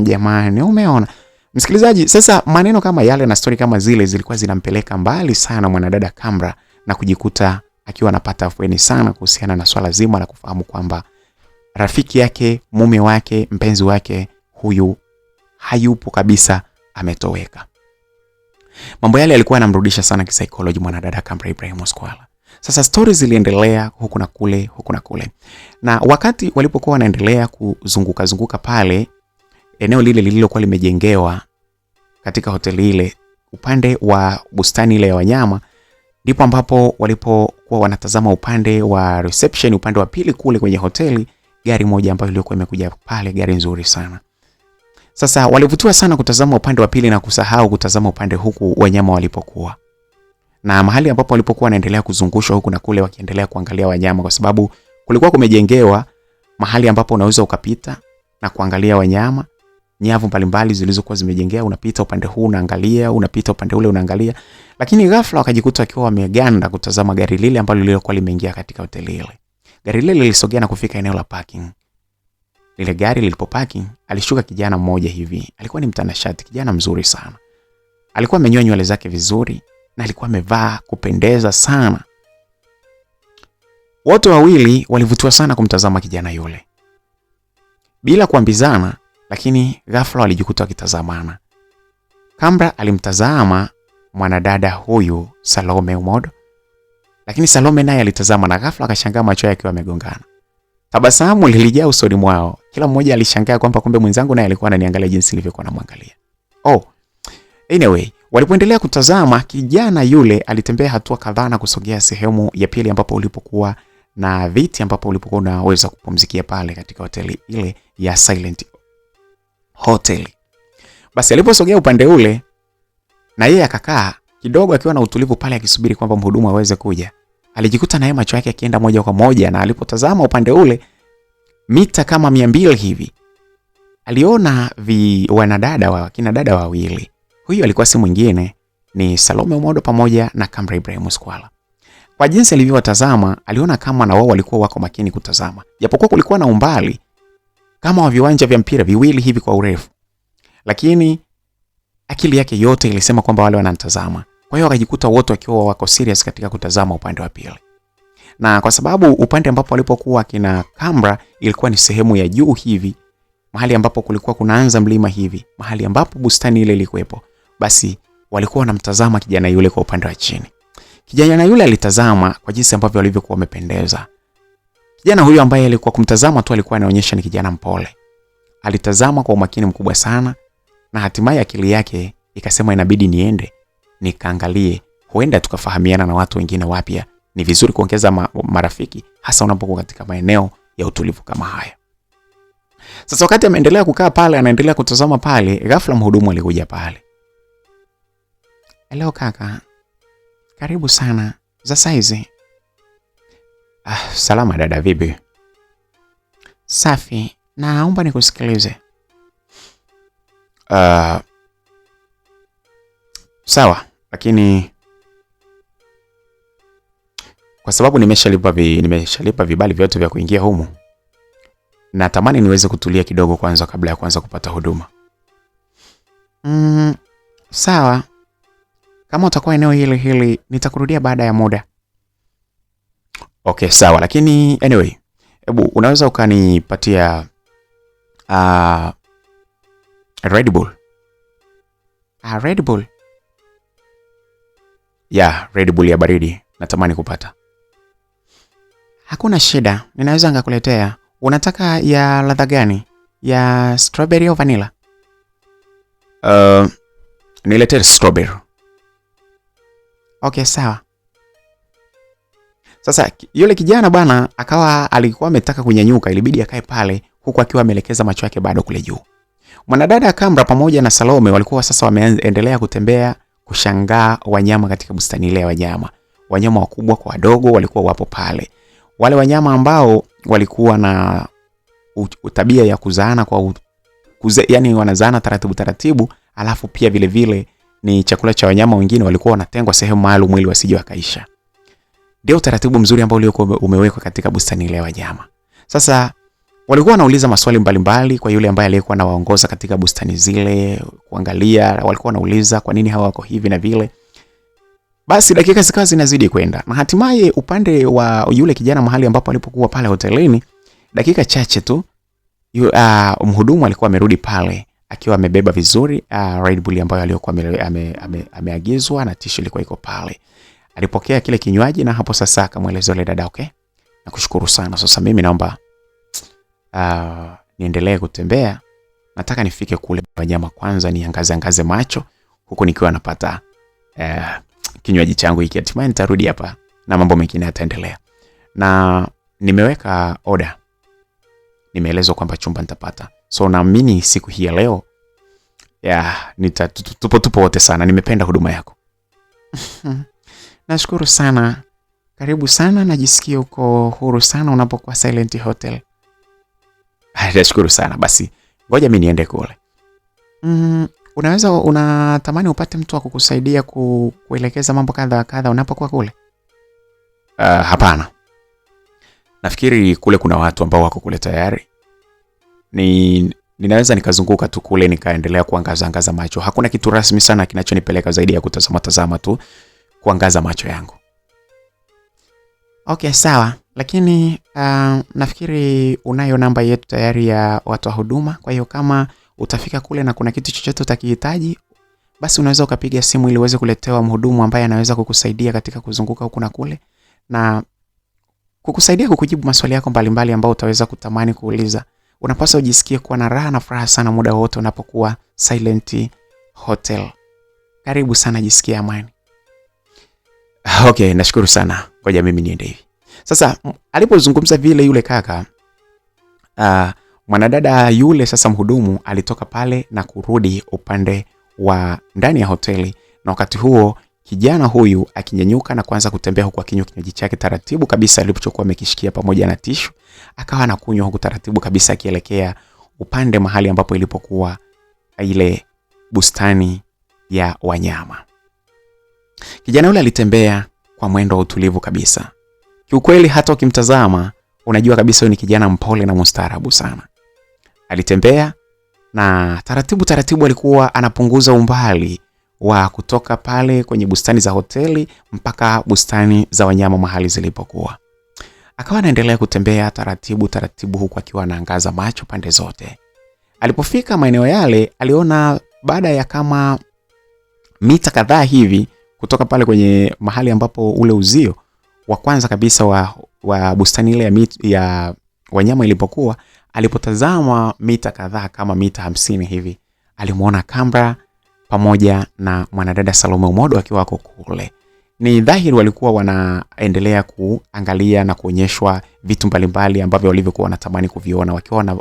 Jamani, umeona? Msikilizaji, sasa maneno kama yale na story kama zile zilikuwa zinampeleka mbali sana mwanadada Kamra na kujikuta akiwa anapata afueni sana kuhusiana na swala zima la kufahamu kwamba rafiki yake, mume wake, mpenzi wake huyu hayupo kabisa ametoweka. Mambo yale yalikuwa yanamrudisha sana kisaikolojia mwanadada Kambra Ibrahim Oskwala. Sasa stories ziliendelea huku na kule, huku na kule. Na wakati walipokuwa wanaendelea kuzunguka pale eneo lile lililokuwa limejengewa katika hoteli ile, upande wa bustani ile ya wanyama, ndipo ambapo walipokuwa wanatazama upande wa reception, upande wa pili kule kwenye hoteli, gari moja ambayo ilikuwa imekuja pale, gari nzuri sana. Sasa walivutiwa sana kutazama upande wa pili na kusahau kutazama upande huku wanyama walipokuwa. Na mahali ambapo walipokuwa wanaendelea kuzungushwa huku na kule wakiendelea kuangalia wanyama, kwa sababu kulikuwa kumejengewa mahali ambapo unaweza ukapita na kuangalia wanyama. Nyavu mbalimbali zilizokuwa zimejengea, unapita upande huu unaangalia, unapita upande ule unaangalia. Lakini ghafla wakajikuta wakiwa wameganda kutazama gari lile ambalo lilikuwa limeingia katika hoteli ile. Gari lile lilisogea na kufika eneo la parking. Lile gari lilipopaki, alishuka kijana mmoja hivi. Alikuwa ni mtanashati, kijana mzuri sana. Alikuwa amenyoa nywele zake vizuri na alikuwa amevaa kupendeza sana. Wote wawili walivutiwa sana kumtazama kijana yule. Bila kuambizana, lakini ghafla walijikuta wakitazamana. Kambra alimtazama mwanadada huyu Salome Umodo, lakini Salome naye alitazama na ghafla akashangaa macho yake yamegongana. Tabasamu lilijaa usoni mwao. Kila mmoja alishangaa kwamba kumbe mwenzangu naye alikuwa ananiangalia jinsi nilivyokuwa namwangalia. Anyway, walipoendelea kutazama, kijana yule alitembea hatua kadhaa na kusogea sehemu ya pili ambapo ulipokuwa na viti ambapo ulipokuwa unaweza kupumzikia pale katika hoteli ile ya Silent Hotel. Basi aliposogea upande ule na yeye akakaa kidogo akiwa na utulivu pale akisubiri kwamba mhudumu aweze kuja, alijikuta naye macho yake akienda moja kwa moja, na alipotazama upande ule mita kama 200 hivi, aliona kina dada wawili. Huyu alikuwa si mwingine ni Salome Umodo pamoja na Kambra Ibrahim Oskwala. Kwa jinsi alivyowatazama, aliona kama na wao walikuwa wako makini kutazama. Japokuwa kulikuwa na umbali kama wa viwanja vya mpira viwili hivi kwa urefu, lakini akili yake yote ilisema kwamba wale wanamtazama. Kwa hiyo akajikuta wote wakiwa wako serious katika kutazama upande wa pili. Na kwa sababu upande ambapo walipokuwa kina Kambra ilikuwa ni sehemu ya juu hivi, mahali ambapo kulikuwa kunaanza mlima hivi, mahali ambapo bustani ile ilikuwepo, basi walikuwa wanamtazama kijana yule kwa upande wa chini. Kijana yule alitazama kwa jinsi ambavyo walivyokuwa wamependeza. Kijana huyu ambaye alikuwa kumtazama tu alikuwa anaonyesha ni kijana mpole. Alitazama kwa umakini mkubwa sana, na hatimaye akili yake ikasema inabidi niende nikaangalie, huenda tukafahamiana na watu wengine wapya. Ni vizuri kuongeza marafiki hasa unapokuwa katika maeneo ya utulivu kama haya. Sasa wakati ameendelea kukaa pale, anaendelea kutazama pale, ghafla mhudumu alikuja pale. Hello kaka. Karibu sana. Za saizi. Salama dada, vipi? Safi. Naomba nikusikilize. Sawa, lakini kwa sababu nimeshalipa vibali vyote vya kuingia humu, natamani niweze kutulia kidogo kwanza kabla ya kuanza kupata huduma. Sawa. Kama utakuwa eneo hili nitakurudia baada ya muda. Okay, sawa, lakini anyway, hebu unaweza ukanipatia Red Bull. Red Bull. Red Bull ya baridi natamani kupata. Hakuna shida, ninaweza ngakuletea. Unataka ya ladha gani? Ya strawberry au vanilla? Niletee strawberry. Okay, sawa. Sasa yule kijana bwana alikuwa ametaka kunyanyuka, ilibidi akae pale huku akiwa ameelekeza macho yake bado kule juu. Mwanadada Kambra pamoja na Salome walikuwa sasa wameendelea kutembea kushangaa wanyama katika bustani ile ya wanyama. Wanyama wakubwa kwa wadogo walikuwa wapo pale. Wale wanyama ambao walikuwa na tabia ya kuzaana yani wanazaana taratibu, alafu pia vile vile ni chakula cha wanyama wengine walikuwa wanatengwa sehemu maalum ili wasije wakaisha. Ndio utaratibu mzuri ambao uliokuwa umewekwa katika bustani ile ya wanyama. Sasa walikuwa wanauliza maswali mbalimbali kwa yule ambaye aliyekuwa anawaongoza katika bustani zile kuangalia. Walikuwa wanauliza kwa nini hawa wako hivi na vile. Basi dakika zikawa zinazidi kwenda, na hatimaye upande wa yule kijana mahali ambapo alipokuwa pale hotelini, dakika chache tu mhudumu alikuwa amerudi pale akiwa amebeba vizuri Red Bull ambayo aliyokuwa ameagizwa na tishu ilikuwa iko pale. Alipokea kile kinywaji na hapo sasa akamwelezea yule dada, okay, nakushukuru sana. Sasa mimi naomba niendelee kutembea. Nataka nifike kule wanyama kwanza niangaze macho huko nikiwa napata kinywaji changu hiki, hatimaye nitarudi hapa na mambo mengine yataendelea. Na nimeweka order. Nimeelezwa kwamba chumba nitapata. So naamini siku hii ya leo tupo wote sana. Nimependa huduma yako. Nashukuru sana. Karibu sana, najisikia uko huru sana unapokuwa Silent Hotel. Nashukuru sana. Basi ngoja mimi niende kule. Unatamani upate mtu wa kukusaidia kuelekeza mambo kadha unapokuwa kule? Hapana. Nafikiri kule kuna watu ambao wako kule tayari. Ninaweza nikazunguka tu kule nikaendelea kuangaza macho. Hakuna kitu rasmi sana kinachonipeleka zaidi ya kutazama tu, kuangaza macho yangu. Okay, sawa. Lakini nafikiri unayo namba yetu tayari ya watu wa huduma. Kwa hiyo kama utafika kule na kuna kitu chochote utakihitaji, basi unaweza ukapiga simu ili uweze kuletewa mhudumu ambaye anaweza kukusaidia katika kuzunguka huku na kule na kukusaidia kukujibu maswali yako mbalimbali ambayo utaweza kutamani kuuliza. Unapaswa ujisikie kuwa na raha na furaha sana muda wote unapokuwa Silent Hotel. Karibu sana, jisikie amani. Okay, nashukuru sana. Ngoja mimi niende hivi. Sasa alipozungumza vile yule kaka, mwanadada yule sasa mhudumu alitoka pale na kurudi upande wa ndani ya hoteli, na wakati huo kijana huyu akinyanyuka na kuanza kutembea huku akinywa kinywaji chake taratibu kabisa alipochokuwa amekishikia pamoja na tishu. Akawa anakunywa huku taratibu kabisa akielekea upande mahali ambapo ilipokuwa ile bustani ya wanyama. Kijana yule alitembea kwa mwendo wa utulivu kabisa. Kiukweli hata ukimtazama unajua kabisa huyu ni kijana mpole na mustaarabu sana. Alitembea na taratibu alikuwa anapunguza umbali wa kutoka pale kwenye bustani za hoteli mpaka bustani za wanyama mahali zilipokuwa. Akawa anaendelea kutembea taratibu huku akiwa anaangaza macho pande zote. Alipofika maeneo yale, aliona baada ya kama mita kadhaa hivi kutoka pale kwenye mahali ambapo ule uzio wa kwanza kabisa wa bustani ile ya wanyama ilipokuwa, alipotazama mita kadhaa kama mita 50 hivi, alimuona Kambra pamoja na mwanadada Salome Umodo wakiwa wako kule. Ni dhahiri walikuwa wanaendelea kuangalia na kuonyeshwa vitu mbalimbali ambavyo walivyokuwa wanatamani kuviona, wakiwa na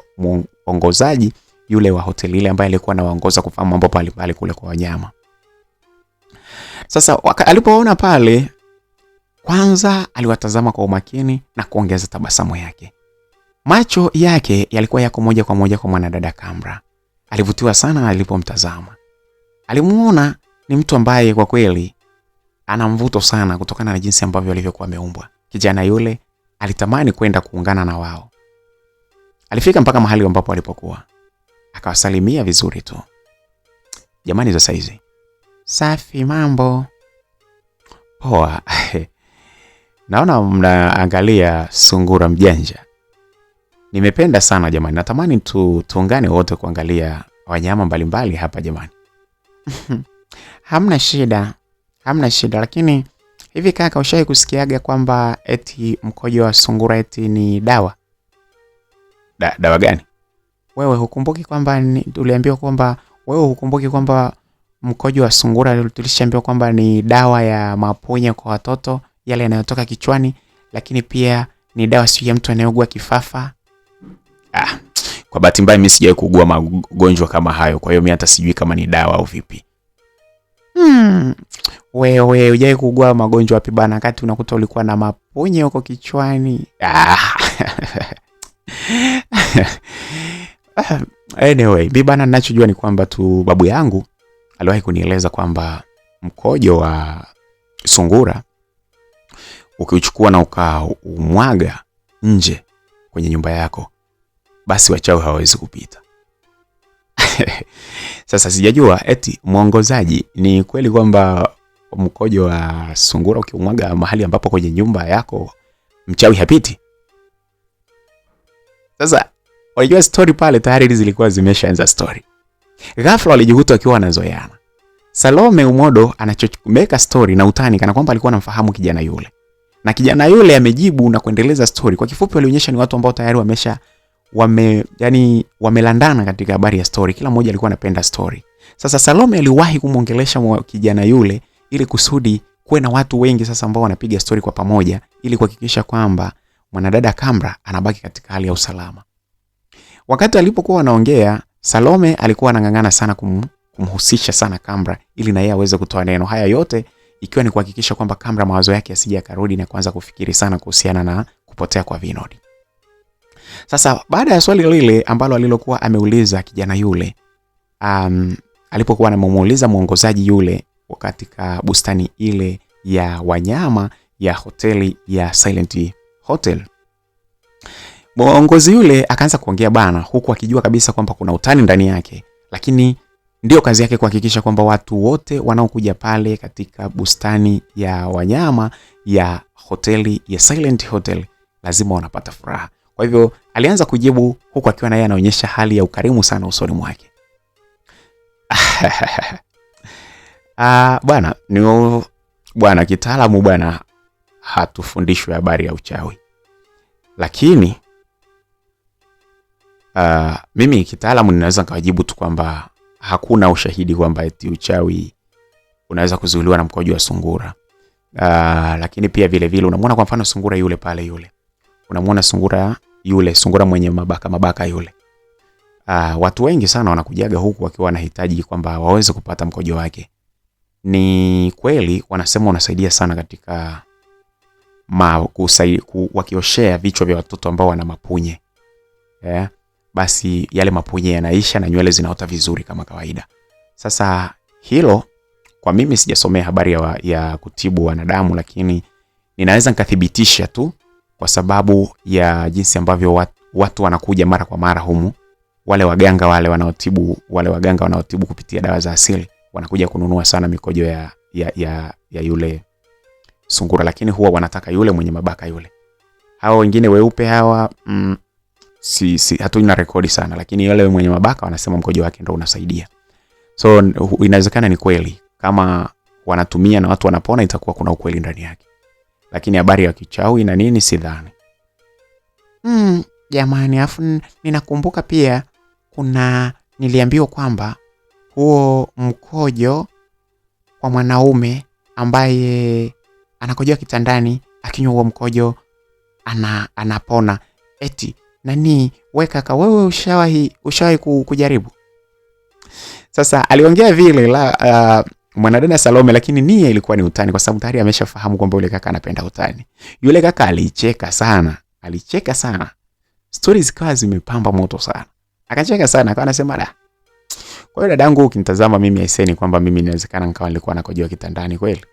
mwongozaji yule wa hoteli ile ambaye alikuwa anawaongoza kufahamu mambo mbalimbali kule kwa wanyama. Sasa alipoona pale, kwanza aliwatazama kwa umakini na kuongeza tabasamu yake. Macho yake yalikuwa yako moja kwa moja kwa mwanadada Kambra. Alivutiwa sana alipomtazama. Alimuona ni mtu ambaye kwa kweli ana mvuto sana kutokana na jinsi ambavyo alivyokuwa ameumbwa. Kijana yule alitamani kwenda kuungana na wao. Alifika mpaka mahali ambapo alipokuwa. Akawasalimia vizuri tu. Jamani za saizi. Safi, mambo? Poa. Naona mnaangalia sungura mjanja. Nimependa sana jamani. Natamani tuungane wote kuangalia wanyama mbalimbali hapa jamani. Hamna shida, lakini hivi kaka, ushawahi kusikiaga kwamba eti mkojo wa sungura eti ni dawa? Dawa gani? Wewe hukumbuki kwamba tuliambiwa kwamba mkojo wa sungura tulishaambiwa kwamba ni dawa ya maponyo kwa watoto yale yanayotoka kichwani, lakini pia ni dawa sio ya mtu anayeugua kifafa? Kwa bahati mbaya mimi sijawahi kuugua magonjwa kama hayo, kwa hiyo mimi hata sijui kama ni dawa au vipi. Wewe hujawahi kuugua magonjwa wapi bana, wakati unakuta ulikuwa na maponyo huko kichwani? Anyway, bibi bana, ninachojua ni kwamba tu babu yangu aliwahi kunieleza kwamba mkojo wa sungura ukiuchukua na ukaumwaga nje kwenye nyumba yako, basi wachawi hawawezi kupita. Sasa sijajua eti mwongozaji, ni kweli kwamba mkojo wa sungura ukiumwaga mahali ambapo kwenye nyumba yako mchawi hapiti? Sasa unajua story pale tayari zilikuwa zimeshaanza story. Ghafla walijikuta wakiwa wanazoeana. Salome Umodo anachomeka story na utani kana kwamba alikuwa anamfahamu kijana yule. Na kijana yule amejibu na kuendeleza story. Kwa kifupi walionyesha ni watu ambao tayari wamelandana katika habari ya story. Kila mmoja alikuwa anapenda story. Sasa Salome aliwahi kumuongelesha kijana yule ili kusudi kuwe na watu wengi sasa ambao wanapiga story kwa pamoja ili kuhakikisha kwamba mwanadada Kambra anabaki katika hali ya usalama. Wakati alipokuwa wanaongea, Salome alikuwa anang'ang'ana sana kumhusisha sana Kambra ili na yeye aweze kutoa neno. Haya yote ikiwa ni kuhakikisha kwamba Kambra mawazo yake yasije yakarudi na kuanza kufikiri sana kuhusiana na kupotea kwa Vinod. Sasa baada ya swali lile ambalo alilokuwa ameuliza kijana yule, alipokuwa anamuuliza mwongozaji yule katika bustani ile ya wanyama ya hoteli ya Silent Hotel, mwongozi yule akaanza kuongea bana, huku akijua kabisa kwamba kuna utani ndani yake, lakini ndio kazi yake kuhakikisha kwamba watu wote wanaokuja pale katika bustani ya wanyama ya hoteli ya Silent Hotel lazima wanapata furaha. Kwa hivyo alianza kujibu huku akiwa naye anaonyesha hali ya ukarimu sana usoni mwake. Bwana kitaalamu bwana hatufundishwi habari ya uchawi. Lakini mimi kitaalamu ninaweza kujibu tu kwamba hakuna ushahidi kwamba eti uchawi unaweza kuzuiliwa na mkojo wa sungura. Lakini pia vile vile unamwona kwa mfano sungura yule pale yule. Unamwona sungura mwenye mabaka yule. Watu wengi sana wanakujaga huku wakiwa wanahitaji kwamba waweze kupata mkojo wake. Ni kweli wanasema unasaidia sana katika wakioshea vichwa vya watoto ambao wana mapunye. Basi yale mapunye yanaisha na nywele zinaota vizuri kama kawaida. Sasa hilo kwa mimi sijasomea habari ya kutibu wanadamu, lakini ninaweza nikathibitisha tu kwa sababu ya jinsi ambavyo watu wanakuja mara kwa mara humu. Wale waganga wanaotibu kupitia dawa za asili wanakuja kununua sana mikojo ya yule sungura, lakini huwa wanataka yule mwenye mabaka yule. Hao wengine weupe hawa hatuna rekodi sana, lakini yule mwenye mabaka wanasema mkojo wake ndio unasaidia. So inawezekana ni kweli kama wanatumia na watu wanapona, itakuwa kuna ukweli ndani yake. Lakini habari ya kichawi na nini sidhani. Jamani, afu ninakumbuka pia niliambiwa kwamba huo mkojo kwa mwanaume ambaye anakojoa kitandani, akinywa huo mkojo anapona. Eti nani wewe kaka, wewe ushawahi kujaribu? Sasa aliongea vile mwanadada Salome, lakini nia ilikuwa ni utani kwa sababu tayari ameshafahamu kwamba yule kaka anapenda utani. Yule kaka alicheka sana. Stories zikawa zimepamba moto sana. Akacheka sana, akawa anasema kwa hiyo dadangu ukinitazama mimi aiseni kwamba mimi inawezekana nikawa nilikuwa nakojoa kitandani kweli.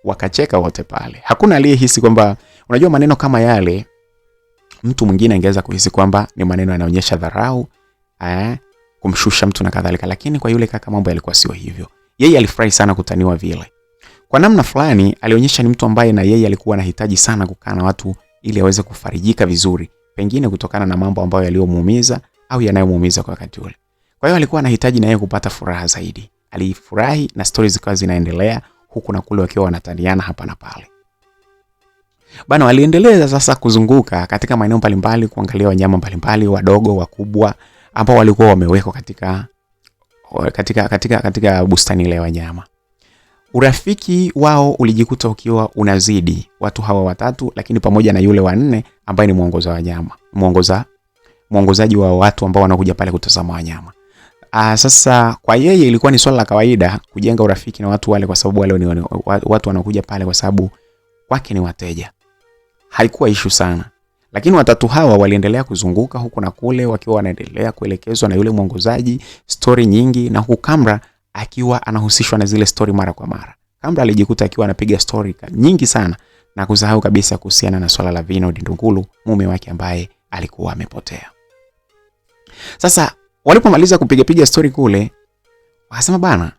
Wakacheka wote pale. Hakuna aliyehisi kwamba, unajua maneno kama yale mtu mwingine angeweza kuhisi kwamba ni maneno yanaonyesha dharau, kumshusha mtu na kadhalika, lakini kwa yule kaka mambo yalikuwa sio hivyo. Yeye alifurahi sana kutaniwa vile. Kwa namna fulani alionyesha ni mtu ambaye na yeye alikuwa anahitaji sana kukaa na watu ili aweze kufarijika vizuri, pengine kutokana na mambo ambayo yaliyomuumiza au yanayomuumiza kwa wakati ule. Kwa hiyo alikuwa anahitaji na yeye kupata furaha zaidi. Alifurahi na stories zikawa zinaendelea huku na kule wakiwa wanataniana hapa na pale. Bana waliendelea sasa kuzunguka katika maeneo mbalimbali kuangalia wanyama mbalimbali, wadogo, wakubwa ambao walikuwa wamewekwa katika bustani ile ya wanyama. Urafiki wao ulijikuta ukiwa unazidi watu hawa watatu, lakini pamoja na yule wa 4 ambaye ni mwongoza wanyama, mwongozaji wa watu ambao wanakuja pale kutazama wanyama. Sasa kwa yeye ilikuwa ni swala la kawaida kujenga urafiki na watu wale, kwa sababu wale ni watu wanakuja pale kwa sababu kwake ni wateja. Haikuwa issue sana. Lakini watatu hawa waliendelea kuzunguka huku na kule wakiwa wanaendelea kuelekezwa na yule mwongozaji story nyingi, na huku Kambra akiwa anahusishwa na zile story mara kwa mara. Kambra alijikuta akiwa anapiga story nyingi sana na kusahau kabisa kuhusiana na swala la Vinod Ndungulu, mume wake ambaye alikuwa amepotea. Sasa walipomaliza kupiga story kule, wakasema bana,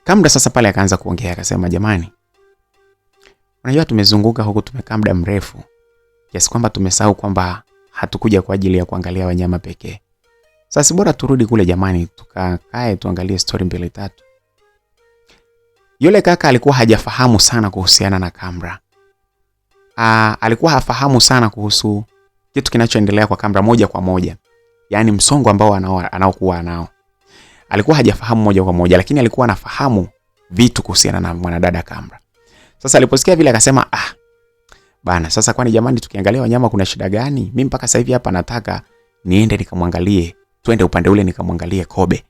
Kambra sasa pale akaanza kuongea, akasema jamani, unajua tumezunguka huku tumekaa muda mrefu kiasi kwamba tumesahau kwamba hatukuja kwa ajili ya kuangalia wanyama pekee. Sasa bora turudi kule jamani, tukakae tuangalie story mbili tatu. Yule kaka alikuwa hajafahamu sana kuhusiana na Kamra. Alikuwa hafahamu sana kuhusu kitu kinachoendelea kwa Kamra moja kwa moja. Yaani msongo ambao anaokuwa nao. Alikuwa hajafahamu moja kwa moja, lakini alikuwa anafahamu vitu kuhusiana na mwanadada Kamra. Sasa aliposikia vile akasema, bana, sasa kwani jamani tukiangalia wanyama kuna shida gani? Mimi mpaka sasa hivi hapa nataka niende nikamwangalie, twende upande ule nikamwangalie kobe.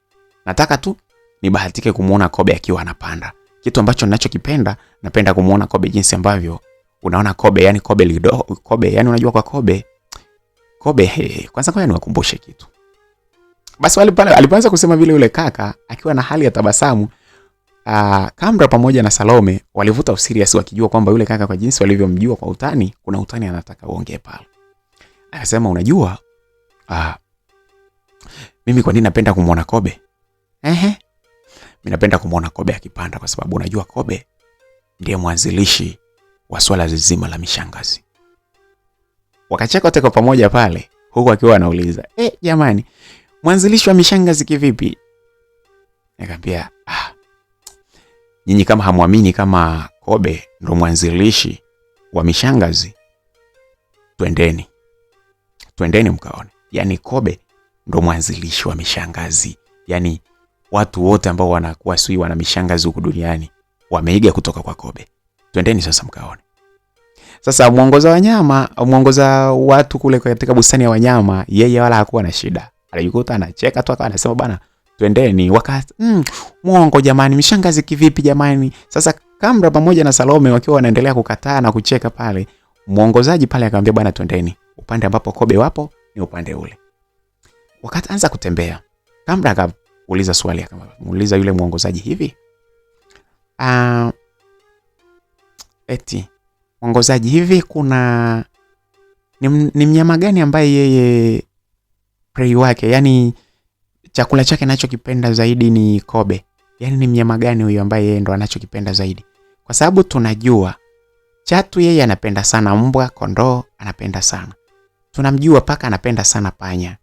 Nataka tu nibahatike kumuona kobe akiwa anapanda. Kitu ambacho ninachokipenda, napenda kumuona kobe jinsi ambavyo unaona kobe, yani kobe lido, kobe, yani unajua kwa kobe kwanza kwa niwakumbushe kitu. Basi wale pale alipoanza kusema vile yule kaka akiwa na hali ya tabasamu, Kamra pamoja na Salome walivuta usirias wakijua kwamba yule kaka kwa jinsi walivyomjua kwa utani, kuna utani anataka uongee pale. Akasema unajua, mimi kwa nini napenda kumuona kobe? Mimi napenda kumuona kobe akipanda kwa sababu unajua kobe ndiye mwanzilishi wa swala zima la mishangazi. Wakacheka wote kwa pamoja pale, huku akiwa anauliza, jamani, mwanzilishi wa mishangazi kivipi? Nikamwambia, nyinyi kama hamuamini kama kobe ndo mwanzilishi wa mishangazi, twendeni mkaone. Yaani kobe ndo mwanzilishi wa mishangazi. Yaani watu wote ambao wanakuwa sui wana mishangazi huku duniani wameiga kutoka kwa kobe. Twendeni sasa mkaone. Sasa muongoza watu kule katika bustani ya wanyama, yeye wala hakuwa na shida. Alijikuta anacheka tu akawa anasema bana, twendeni. Wakati muongo jamani, mishangazi kivipi jamani? Sasa Kamra pamoja na Salome wakiwa wanaendelea kukataa na kucheka pale, muongozaji pale akamwambia bana, twendeni. Upande ambapo kobe wapo ni upande ule. Wakati anza kutembea, Kamra akauliza swali, akamuuliza yule muongozaji hivi, muongozaji hivi kuna ni mnyama gani ambaye yeye prey wake, yani chakula chake anachokipenda zaidi ni kobe? Yani ni mnyama gani huyo ambaye yeye ndo anachokipenda zaidi? Kwa sababu tunajua chatu yeye anapenda sana mbwa, kondoo anapenda sana. Tunamjua paka anapenda sana panya.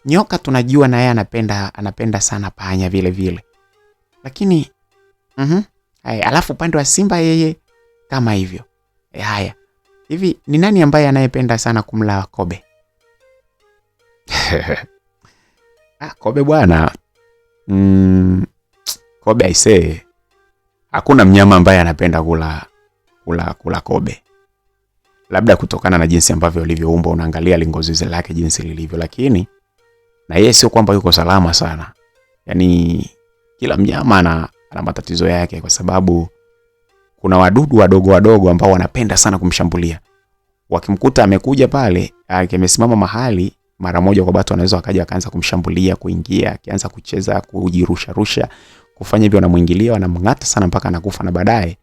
Nyoka tunajua na yeye anapenda sana panya vile vile. Lakini alafu upande wa simba yeye kama hivyo. Haya. Hivi ni nani ambaye anayependa sana kumla kobe? Kobe bwana. Kobe aisee. Hakuna mnyama ambaye anapenda kula kobe. Labda kutokana na jinsi ambavyo alivyoumbwa, unaangalia lingozi lake jinsi lilivyo, lakini na yeye sio kwamba yuko salama sana. Yaani kila mnyama ana matatizo yake, kwa sababu kuna wadudu wadogo ambao wanapenda sana kumshambulia. Wakimkuta amekuja pale, amesimama mahali, mara moja kwa watu wanaweza wakaja akaanza kumshambulia, kuingia, akianza kucheza, kujirusha, kufanya hivyo, wanamuingilia, wanamngata sana mpaka anakufa, na baadaye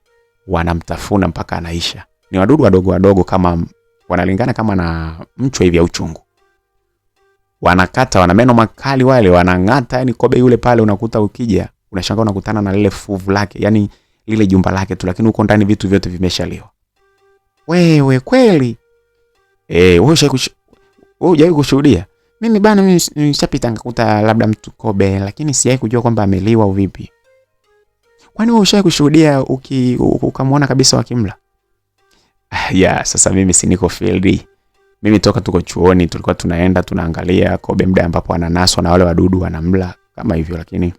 wanamtafuna mpaka anaisha. Ni wadudu wadogo kama wanalingana kama na mchwa hivi au chungu. Wanakata, wana meno makali wale, wanangata. Yani kobe yule pale unakuta ukija, unashangaa unakutana na lile fuvu lake, yani lile jumba lake tu, lakini uko ndani vitu vyote vimeshaliwa. Wewe kweli? Wewe hujawahi kushuhudia? Mimi bana, mimi nishapita ngakuta labda mtu kobe, lakini sijawahi kujua kwamba ameliwa au vipi. Kwani wewe ushawahi kushuhudia ukamwona kabisa wakimla? Sasa mimi si niko field. Mimi toka tuko chuoni tulikuwa tunaenda tunaangalia kobe muda ambapo ananaswa na wale wadudu wanamla kama hivyo, lakini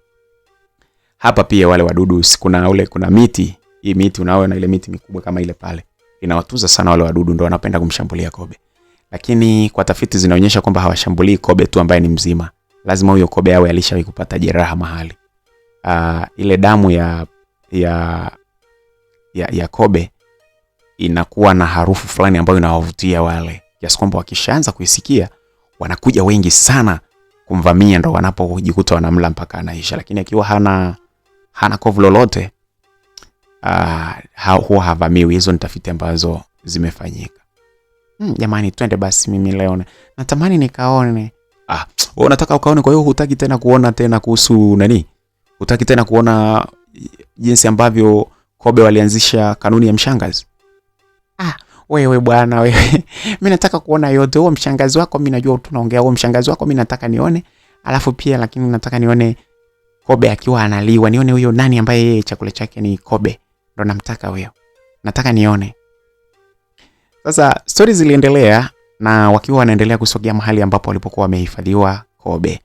hapa pia wale wadudu kuna miti. Hii miti unaona ile miti mikubwa kama ile pale, inawatuza sana wale wadudu, ndio wanapenda kumshambulia kobe. Lakini kwa tafiti zinaonyesha kwamba hawashambulii kobe tu ambaye ni mzima. Lazima huyo kobe awe alishawahi kupata jeraha mahali. Ile damu ya kobe inakuwa na harufu fulani ambayo inawavutia wale, kiasi kwamba wakishaanza kuisikia wanakuja wengi sana kumvamia, ndo wanapojikuta wanamla mpaka anaisha. Lakini akiwa hana kovu lolote, huwa havamiwi. Hizo ni tafiti ambazo zimefanyika. Jamani, twende basi, mimi leo natamani nikaone. Wewe unataka ukaone, kwa hiyo hutaki tena kuona tena kuhusu nani? Hutaki tena kuona jinsi ambavyo kobe walianzisha kanuni ya mshangazi? wewe bwana wewe. Mimi nataka kuona yote. Huo mshangazi wako mimi najua tunaongea, huo mshangazi wako mimi nataka nione. Alafu pia lakini nataka nione kobe akiwa analiwa. Nione huyo nani ambaye yeye chakula chake ni kobe. Ndo namtaka huyo. Nataka nione. Sasa stories ziliendelea na wakiwa wanaendelea kusogea mahali ambapo walipokuwa wamehifadhiwa kobe.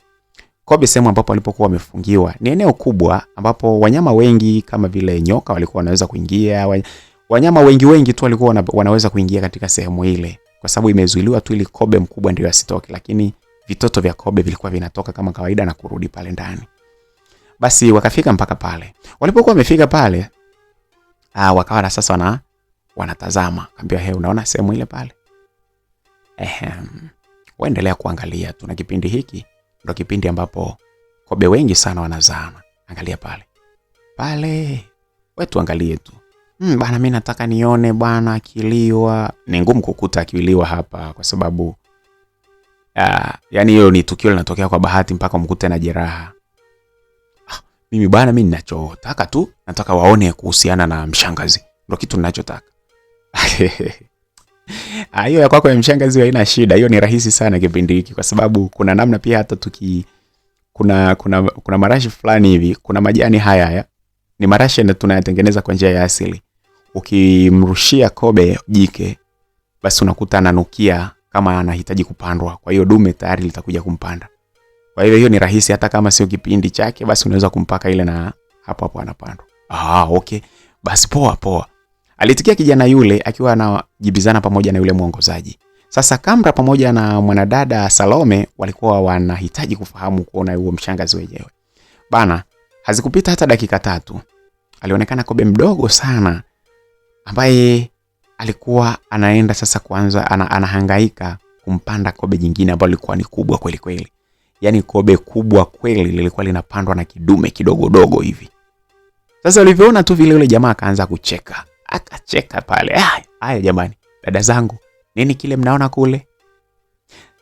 Kobe sehemu ambapo walipokuwa wamefungiwa ni eneo kubwa ambapo wanyama wengi kama vile nyoka walikuwa wanaweza kuingia. Wanyama wengi tu walikuwa wanaweza kuingia katika sehemu ile kwa sababu imezuiliwa tu ili kobe mkubwa ndio asitoke, lakini vitoto vya kobe vilikuwa vinatoka kama kawaida na kurudi pale ndani. Basi wakafika mpaka pale. Walipokuwa wamefika pale, wakawa na sasa wanatazama. Kaambia, "He, unaona sehemu ile pale? Waendelea kuangalia tu, na kipindi hiki ndio kipindi ambapo kobe wengi sana wanazama. Angalia pale. Pale, wewe tuangalie tu. Bana mimi nataka nione bwana akiliwa." Ni ngumu kukuta akiliwa hapa kwa sababu yani hiyo ni tukio linatokea kwa bahati mpaka mkute na jeraha. Mimi bwana mimi ninachotaka tu nataka waone kuhusiana na mshangazi. Ndio kitu ninachotaka. Hiyo ya kwako ya mshangazi haina shida. Hiyo ni rahisi sana kipindi hiki kwa sababu kuna namna pia hata kuna marashi fulani hivi, kuna majani haya ni marashi na tunayatengeneza kwa njia ya asili. Ukimrushia kobe jike basi unakuta ananukia kama anahitaji kupandwa. Kwa hiyo dume tayari litakuja kumpanda. Kwa hiyo ni rahisi hata kama sio kipindi chake basi unaweza kumpaka ile na hapo anapandwa. Okay. Basi poa. Alitikia kijana yule akiwa anajibizana pamoja na yule mwongozaji. Sasa Kamra pamoja na mwanadada Salome walikuwa wanahitaji kufahamu kuona huo mshangazi wenyewe. Bana, hazikupita hata dakika 3. Alionekana kobe mdogo sana ambaye alikuwa anaenda sasa kuanza anahangaika kumpanda kobe jingine ambalo lilikuwa ni kubwa kweli kweli. Yaani kobe kubwa kweli lilikuwa linapandwa na kidume kidogo hivi. Sasa ulivyoona tu vile yule jamaa akaanza kucheka. Akacheka pale. Haya jamani, dada zangu, nini kile mnaona kule?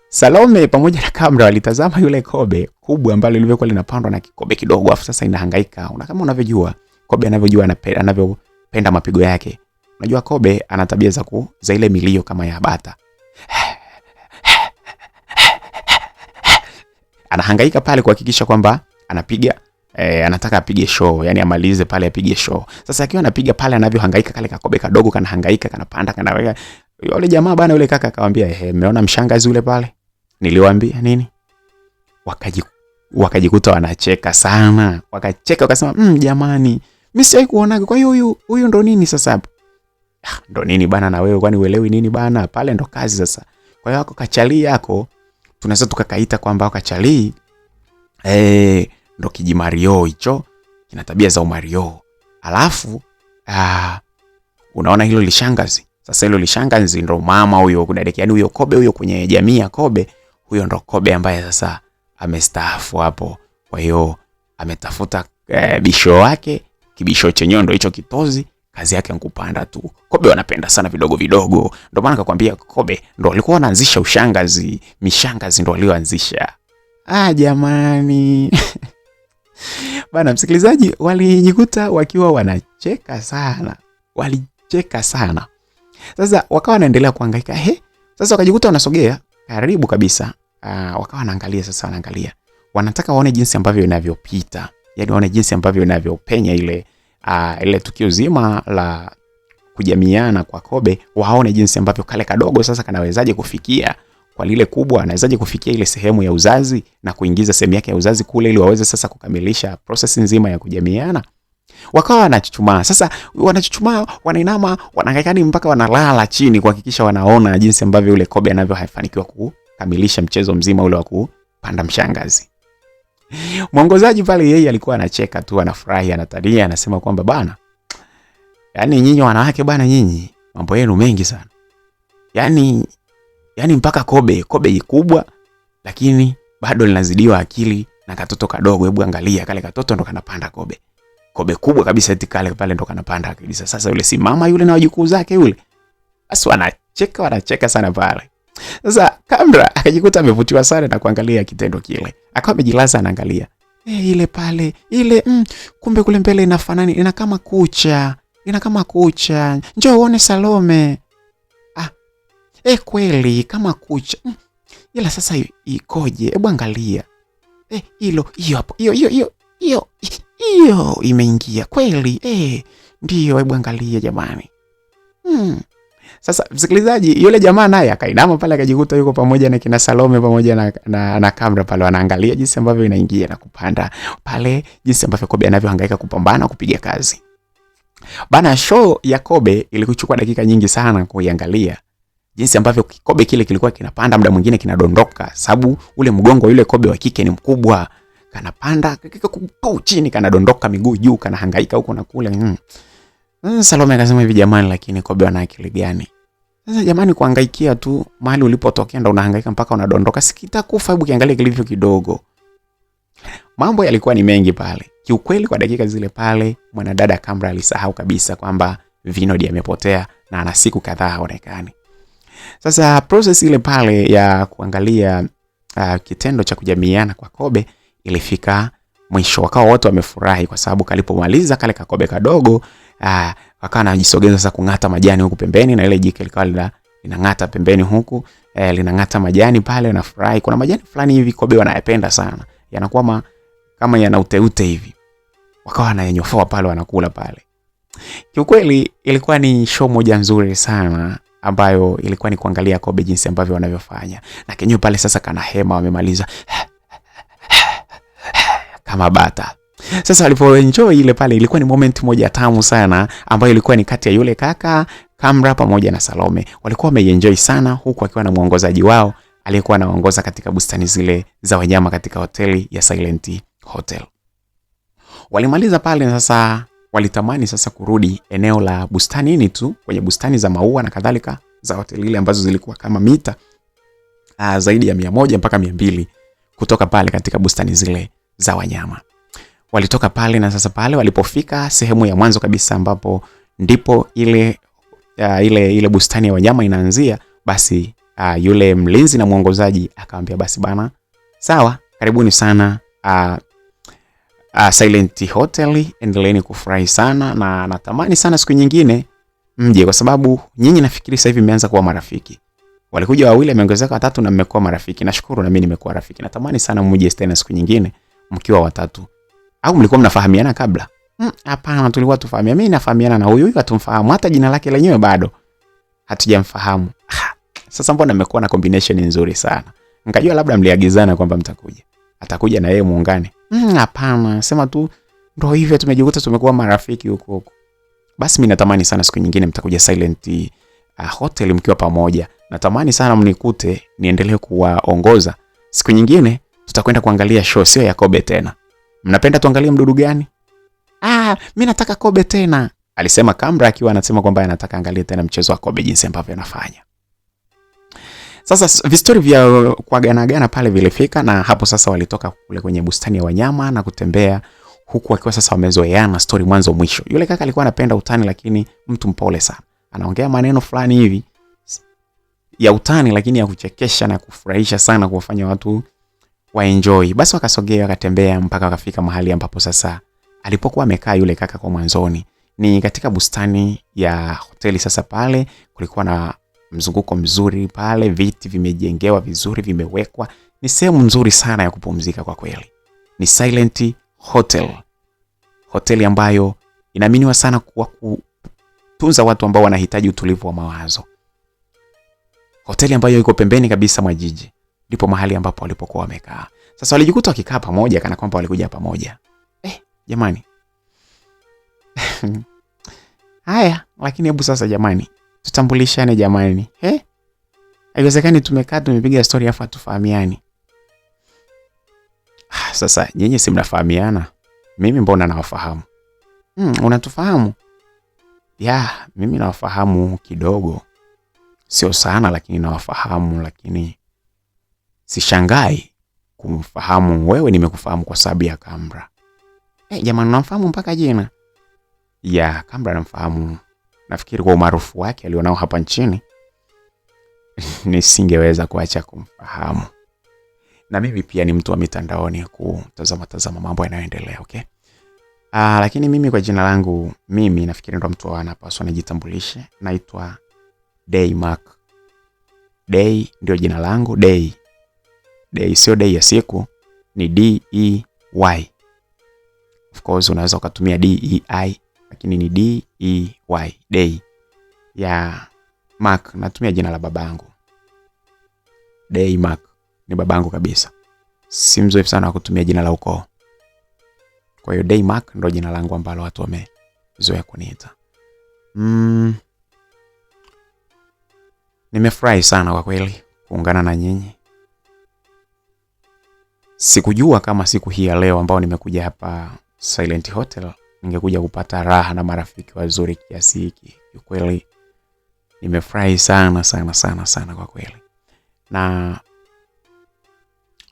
Salome pamoja na Kamra walitazama yule kobe kubwa ambalo lilikuwa linapandwa na kikobe kidogo afu sasa inahangaika. Kama unavyojua kobe anavyojua anavyopenda mapigo yake. Unajua kobe ana tabia za ile milio kama ya bata. Anahangaika pale kuhakikisha kwamba anapiga anataka apige show, yani amalize pale apige show. Sasa akiwa anapiga pale anavyohangaika kale kakobe kadogo kanahangaika kanapanda kanaweka. Yule jamaa bana yule kaka akamwambia, "Mmeona mshangazi yule pale? Niliwaambia nini?" Wakajikuta wanacheka sana. Wakacheka wakasema, "Jamani, mimi siwahi kuonaga. Kwa hiyo huyu ndo nini sasa hapo?" Ndo nini bana na wewe kwani uelewi nini bana? Pale ndo kazi sasa. Kwa hiyo wako kachali yako tunaweza tukakaita kwamba kachali ndo kijimario hicho, kina tabia za umario. Alafu unaona hilo lishangazi. Sasa hilo lishangazi ndo mama huyo kudadeki, yani huyo kobe huyo kwenye jamii ya kobe, huyo ndo kobe ambaye sasa amestaafu hapo. Kwa hiyo ametafuta bisho wake, kibisho chenyewe ndo hicho kitozi, kazi yake nkupanda tu. Kobe wanapenda sana vidogo. Ndio maana nikakwambia kobe ndo walikuwa wanaanzisha ushangazi, mishangazi ndo walioanzisha. Jamani. Bana msikilizaji, walijikuta wakiwa wanacheka sana. Sasa wakawa wanaendelea kuhangaika. Sasa wakajikuta wanasogea karibu kabisa. Wakawa wanaangalia sasa wanaangalia. Wanataka waone jinsi ambavyo inavyopita. Yaani waone jinsi ambavyo inavyopenya ile tukio zima la kujamiana kwa kobe, waone jinsi ambavyo kale kadogo sasa kanawezaje kufikia kwa lile kubwa, anawezaje kufikia ile sehemu ya uzazi na kuingiza sehemu yake ya uzazi kule ili waweze sasa kukamilisha process nzima ya kujamiana. Wakawa wanachuchumaa. Sasa wanachuchumaa, wanainama, wanahangaika mpaka wanalala chini kuhakikisha wanaona jinsi ambavyo yule kobe anavyofanikiwa kukamilisha mchezo mzima ule wa kupanda mshangazi. Mwongozaji pale yeye alikuwa anacheka tu, anafurahi, anatania, anasema kwamba bana, yani nyinyi wanawake bana, nyinyi mambo yenu mengi sana. Yani mpaka kobe kubwa lakini bado linazidiwa akili na katoto kadogo. Hebu angalia kale katoto ndo kanapanda kobe kubwa kabisa, eti kale pale ndo kanapanda kabisa. Sasa yule si mama yule na wajukuu zake yule. Basi wanacheka sana pale. Sasa Kamra akajikuta amevutiwa sana na kuangalia kitendo kile. Akawa amejilaza anaangalia. Ile pale, kumbe kule mbele ina kama kucha. Njoo uone Salome. Kweli kama kucha. Ila sasa ikoje? Hebu angalia. Hilo hiyo hapo. Hiyo imeingia kweli. Ndio, hebu angalia jamani. Sasa msikilizaji, yule jamaa naye akainama pale akajikuta yuko pamoja na kina Salome pamoja na kamera pale, wanaangalia jinsi ambavyo inaingia na kupanda pale, jinsi ambavyo Kobe anavyohangaika kupambana kupiga kazi. Bana, show ya Kobe ilikuchukua dakika nyingi sana kuiangalia. Jinsi ambavyo Kobe kile kilikuwa kinapanda, muda mwingine kinadondoka, sababu ule mgongo yule Kobe wa kike ni mkubwa. Kanapanda chini, kanadondoka miguu juu, kanahangaika huko na kule. Salome akasema hivi, jamani, lakini Kobe ana akili gani? Sasa jamani, kuhangaikia tu mahali ulipotokea ndo unahangaika mpaka unadondoka, sikitakufa. Hebu kiangalia kilivyo kidogo. Mambo yalikuwa ni mengi pale. Kiukweli kwa dakika zile pale, mwanadada Camera alisahau kabisa kwamba Vinod amepotea na ana siku kadhaa haonekani. Sasa process ile pale ya kuangalia kitendo cha kujamiana kwa Kobe ilifika mwisho. Wakawa wote wamefurahi kwa sababu kalipomaliza kale Kobe kadogo, wakawa anajisogeza sasa kungata majani huku pembeni, na ile jike likawa linangata pembeni huku, linangata majani pale. Wanafurahi. Kuna majani fulani hivi Kobe wanayapenda sana, yanakuwa kama yana uteute hivi. Wakawa wanayenyofoa pale, wanakula pale. Kiukweli ilikuwa ni show moja nzuri sana ambayo ilikuwa ni kuangalia Kobe jinsi ambavyo wanavyofanya. Na kenyewe pale sasa kana hema, wamemaliza kama bata. Sasa walipoenjoy ile pale, ilikuwa ni moment moja tamu sana ambayo ilikuwa ni kati ya yule kaka Camera pamoja na Salome. Walikuwa wameenjoy sana, huku akiwa na muongozaji wao aliyekuwa anaongoza katika bustani zile za wanyama katika hoteli ya Silent Hotel. Walimaliza pale, sasa walitamani sasa kurudi eneo la bustanini tu, kwenye bustani za maua na kadhalika za hoteli ile ambazo zilikuwa kama mita zaidi ya 100 mpaka 200 kutoka pale katika bustani zile za wanyama. Walitoka pale, na sasa pale walipofika sehemu ya mwanzo kabisa ambapo ndipo ile bustani ya wanyama inaanzia, basi yule mlinzi na muongozaji akamwambia, basi bana, sawa, karibuni sana Silent Hotel, endeleeni kufurahi sana, na natamani sana siku nyingine mje, kwa sababu nyinyi nafikiri sasa hivi mmeanza kuwa marafiki. Walikuja wawili, ameongezeka watatu, na mmekuwa marafiki. Nashukuru na mimi nimekuwa rafiki. Natamani sana mje tena siku nyingine mkiwa watatu. Au mlikuwa mnafahamiana kabla? Hapana, tulikuwa tufahamiana. Mimi nafahamiana na huyu hatumfahamu, hata jina lake lenyewe bado hatujamfahamu. Sasa mbona mmekuwa na combination nzuri sana? Nikajua labda mliagizana kwamba mtakuja. Atakuja na yeye muungane. Hapana, sema tu ndio hivyo, tumejikuta tumekuwa marafiki huko. Basi mimi natamani sana siku nyingine mtakuja Silent Hotel mkiwa pamoja. Natamani sana mnikute niendelee kuwaongoza. Siku nyingine tutakwenda kuangalia show, sio ya Kobe tena. Mnapenda tuangalie mdudu gani? Mimi nataka Kobe tena, alisema Camera, akiwa anasema kwamba anataka angalie tena mchezo wa Kobe jinsi ambavyo anafanya. Sasa vistori vya kuagana pale vilifika, na hapo sasa walitoka kule kwenye bustani ya wanyama na kutembea huku wakiwa sasa wamezoeana story mwanzo mwisho. Yule kaka alikuwa anapenda utani, lakini mtu mpole sana. Anaongea maneno fulani hivi ya utani, lakini ya kuchekesha na kufurahisha sana, kuwafanya watu waenjoy. Basi wakasogea, wakatembea mpaka wakafika mahali ambapo sasa alipokuwa amekaa yule kaka kwa mwanzoni. Ni katika bustani ya hoteli. Sasa pale kulikuwa na mzunguko mzuri pale, viti vimejengewa vizuri, vimewekwa. Ni sehemu nzuri sana ya kupumzika kwa kweli. Ni Silent Hotel. Hoteli ambayo inaaminiwa sana kwa kutunza watu ambao wanahitaji utulivu wa mawazo. Hoteli ambayo iko pembeni kabisa mwa jiji. Ndipo mahali ambapo walipokuwa wamekaa. Sasa walijikuta wakikaa pamoja kana kwamba walikuja pamoja. Jamani. Haya, lakini hebu sasa jamani, tutambulishane jamani. Haiwezekani tumekaa tumepiga story afa tufahamiani. Sasa nyinyi si mnafahamiana? Mimi mbona nawafahamu? Unatufahamu? Mimi nawafahamu kidogo. Sio sana, lakini nawafahamu, lakini sishangai kumfahamu wewe. Nimekufahamu kwa sababu ya Camera. Jamani, unamfahamu mpaka jina? Camera namfahamu. Nafikiri kwa umaarufu wake alionao hapa nchini nisingeweza kuacha kumfahamu. Na mimi pia ni mtu wa mitandaoni kutazama mambo yanayoendelea, okay? Lakini mimi kwa jina langu, mimi nafikiri ndo mtu anapaswa nijitambulishe. Naitwa Daymark. Day ndio jina langu, Day. Day sio day ya siku, ni D-E-Y. Of course unaweza ukatumia D-E-I, lakini ni D-E-Y, Day. Ya Mark, natumia jina la babangu. Day Mark ni babangu kabisa. Si mzoefu sana wa kutumia jina la ukoo. Kwa hiyo Day Mark ndio jina langu ambalo watu wamezoea kuniita. Nimefurahi sana kwa kweli kuungana na nyinyi. Sikujua kama siku hii ya leo ambao nimekuja hapa Silent Hotel ningekuja kupata raha na marafiki wazuri kiasi hiki. Kwa kweli nimefurahi sana sana sana sana kwa kweli. Na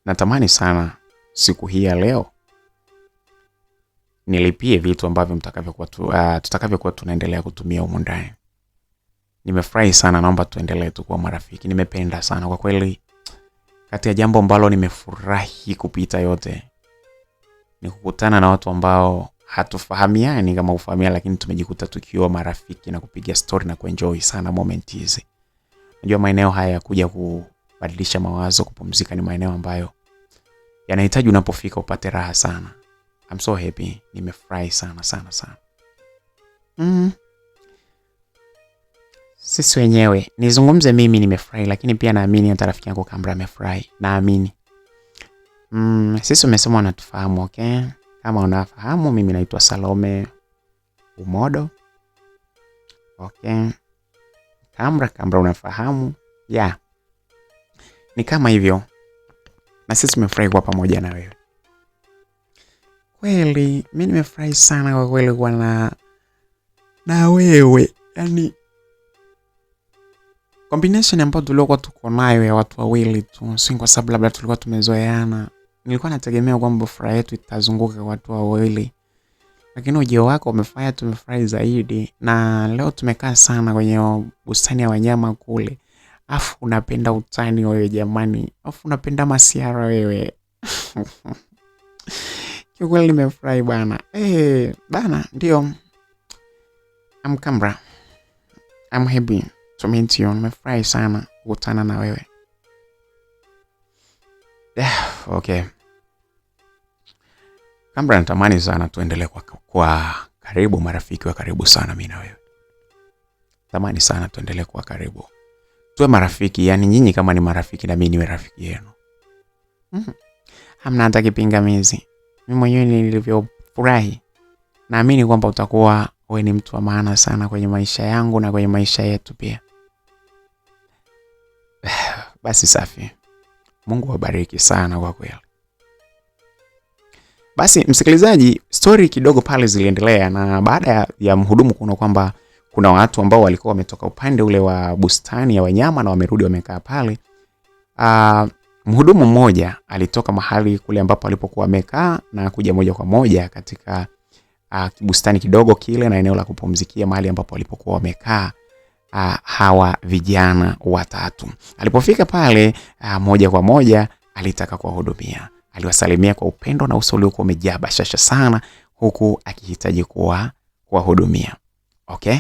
natamani sana siku hii ya leo nilipie vitu ambavyo tutakavyokuwa tunaendelea kutumia humu ndani. Nimefurahi sana, naomba tuendelee tu kuwa marafiki. Nimependa sana kwa kweli. Kati ya jambo ambalo nimefurahi kupita yote ni kukutana na watu ambao hatufahamiani kama ufahamiana, lakini tumejikuta tukiwa marafiki na kupiga story na kuenjoy sana moment hizi. Unajua maeneo haya ya kuja kubadilisha mawazo, kupumzika ni maeneo ambayo yanahitaji unapofika upate raha sana. I'm so happy. Nimefurahi sana sana sana. Sisi wenyewe, nizungumze mimi nimefurahi, lakini pia naamini hata rafiki yangu Kambra amefurahi. Naamini. Sisi umesema unatufahamu, okay? Kama unafahamu, mimi naitwa Salome Umodo. Okay. Kambra unafahamu? Yeah. Ni kama hivyo. Na sisi tumefurahi kuwa pamoja na wewe. Kweli, mimi nimefurahi sana kwa kweli kuwa na wewe. Yaani combination ambayo tulikuwa tuko nayo ya watu wawili tu, si kwa sababu labda tulikuwa tumezoeana. Nilikuwa nategemea kwamba furaha yetu itazunguka watu wawili. Lakini ujio wako umefanya tumefurahi zaidi, na leo tumekaa sana kwenye bustani ya wanyama kule. Afu unapenda utani wewe jamani. Afu unapenda masiara wewe. Kwa kweli nimefurahi bana. Bana ndio. I'm Kambra. I'm happy to meet you. Nimefurahi sana kukutana na wewe. Okay. Kambra, natamani sana tuendelee kwa karibu, marafiki wa karibu sana mimi na wewe. Natamani sana tuendelee kwa karibu. Tuwe marafiki, yani nyinyi kama ni marafiki na mimi niwe rafiki yenu. Hamna hata kipingamizi. Mimi mwenyewe nilivyofurahi. Naamini kwamba utakuwa wewe ni mtu wa maana sana kwenye maisha yangu na kwenye maisha yetu pia. Basi safi. Mungu awabariki sana kwa kweli. Basi msikilizaji, story kidogo pale ziliendelea, na baada ya mhudumu kuona kwamba kuna watu ambao walikuwa wametoka upande ule wa bustani ya wanyama na wamerudi wamekaa pale. Mhudumu mmoja alitoka mahali kule ambapo alipokuwa amekaa na kuja moja kwa moja katika bustani kidogo kile na eneo la kupumzikia mahali ambapo alipokuwa wamekaa hawa vijana watatu. Alipofika pale moja kwa moja alitaka kuwahudumia. Aliwasalimia kwa upendo na uso uliokuwa umejaa bashasha sana, huku akihitaji kuwahudumia. Okay?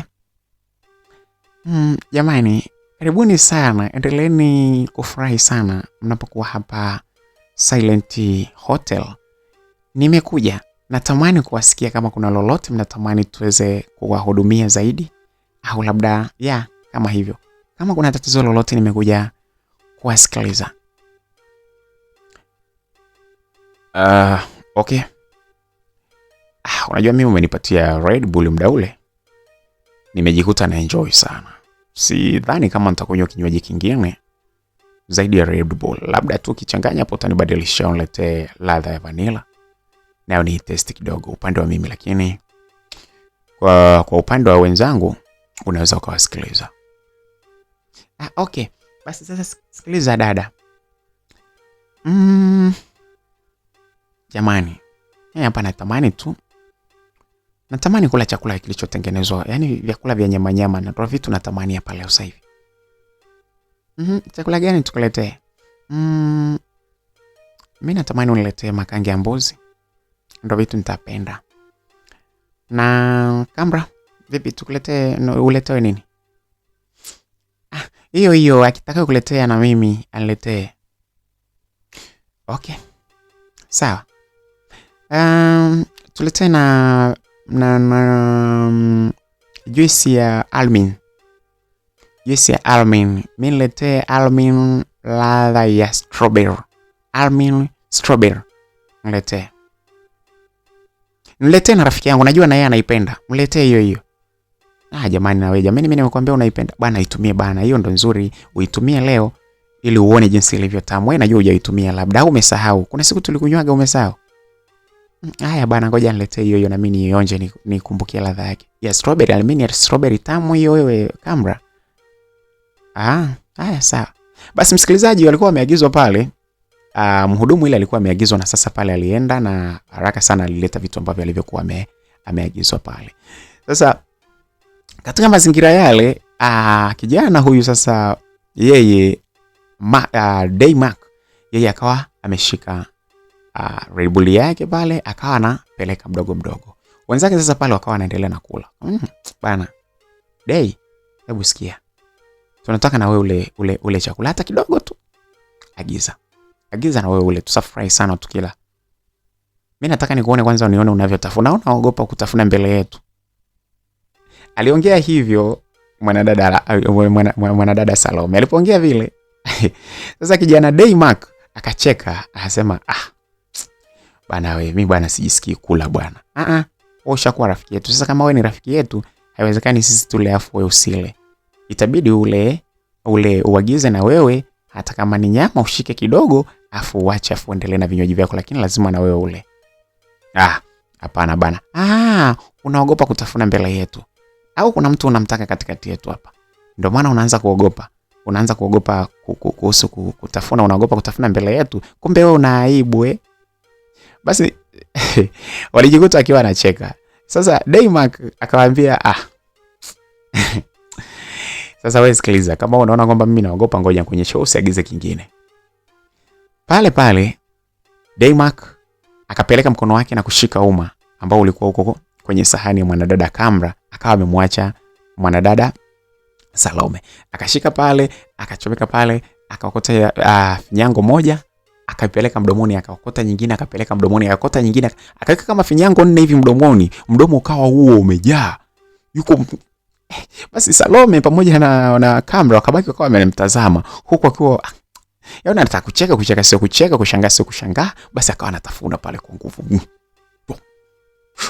Jamani, karibuni sana. Endeleeni kufurahi sana mnapokuwa hapa Silent Hotel. Nimekuja, natamani kuwasikia kama kuna lolote mnatamani tuweze kuwahudumia zaidi, au labda kama hivyo. Kama kuna tatizo lolote nimekuja kuwasikiliza. Okay. Unajua mimi umenipatia Red Bull muda ule. Nimejikuta na enjoy sana. Sidhani kama nitakunywa kinywaji kingine zaidi ya Red Bull. Labda tu kichanganya hapo utanibadilisha unilete ladha ya vanilla. Nayo ni test kidogo upande wa mimi, lakini kwa upande wa wenzangu unaweza ukawasikiliza. Okay. Basi sasa sikiliza dada. Jamani, hapa natamani kula chakula kilichotengenezwa, yani vyakula vya nyama na vitu natamani hapa leo sasa hivi. Chakula gani tukuletee? Mimi natamani uniletee makange ya mbuzi. Ndio vitu nitapenda. Na Kambra, vipi tukuletee uletewe nini? Hiyo hiyo akitaka kuletea na mimi aniletee. Okay. Sawa. Tuletee na juisi ya almond. Juisi ya almond. Mimi niletee almond ladha ya strawberry. Almond strawberry. Niletee. Niletee na rafiki yangu, najua na yeye anaipenda. Niletee hiyo hiyo. Jamani na wewe jamani, mimi nimekuambia unaipenda. Bana itumie bana, hiyo ndo nzuri. Uitumie leo ili uone jinsi ilivyo tamu. Wewe najua hujaitumia, labda au umesahau. Kuna siku tulikunywaga umesahau. Haya bana, ngoja niletee hiyo hiyo na mimi nionje nikumbukie ladha yake. Ya strawberry, almini ya strawberry tamu hiyo wewe Kamra. Haya sawa. Basi msikilizaji, walikuwa wameagizwa pale. Mhudumu ile alikuwa ameagizwa na sasa pale alienda na haraka sana alileta vitu ambavyo alivyokuwa ameagizwa pale. Sasa katika mazingira yale, kijana huyu sasa yeye Daymark yeye akawa ameshika Red Bull yake pale, akawa anapeleka mdogo mdogo. Wenzake sasa pale wakawa wanaendelea na kula. Bana. Day, hebu sikia. Tunataka na wewe ule chakula hata kidogo tu. Agiza na wewe ule, tusafurahi sana tukila. Mimi nataka nikuone kwanza, unione unavyotafuna. Unaogopa kutafuna mbele yetu. Aliongea hivyo mwanadada Salome. Alipoongea vile sasa kijana Daymark akacheka, akasema bana wewe, mimi bwana sijisikii kula bwana. Wewe ushakuwa rafiki yetu. Sasa kama wewe ni rafiki yetu, haiwezekani sisi tule afu wewe usile. Itabidi ule uagize na wewe, hata kama ni nyama ushike kidogo afu uache afu endelee na vinywaji vyako, lakini lazima na wewe ule. Hapana bana. Unaogopa kutafuna mbele yetu. Au kuna mtu unamtaka katikati yetu hapa? Ndio maana unaanza kuogopa. Unaanza kuogopa kuhusu kutafuna, unaogopa kutafuna mbele yetu. Kumbe wewe una aibu Basi walijikuta akiwa anacheka. Sasa Daymark akawaambia sasa wewe sikiliza, kama unaona kwamba mimi naogopa, ngoja nikuonyeshe, usiagize kingine. Pale Daymark akapeleka mkono wake na kushika uma ambao ulikuwa huko kwenye sahani ya mwanadada Kamra, akawa amemwacha mwanadada Salome. Akashika pale, akachomeka pale, akaokota finyango moja, akaipeleka mdomoni, akaokota nyingine, akapeleka mdomoni, akaokota nyingine, akaweka kama finyango 4 hivi mdomoni. Mdomo ukawa huo umejaa. Basi Salome pamoja na Kamra wakabaki wakawa wamemtazama huko akiwa anataka kucheka sio kucheka, kushangaa sio kushangaa. Basi akawa anatafuna pale kwa nguvu.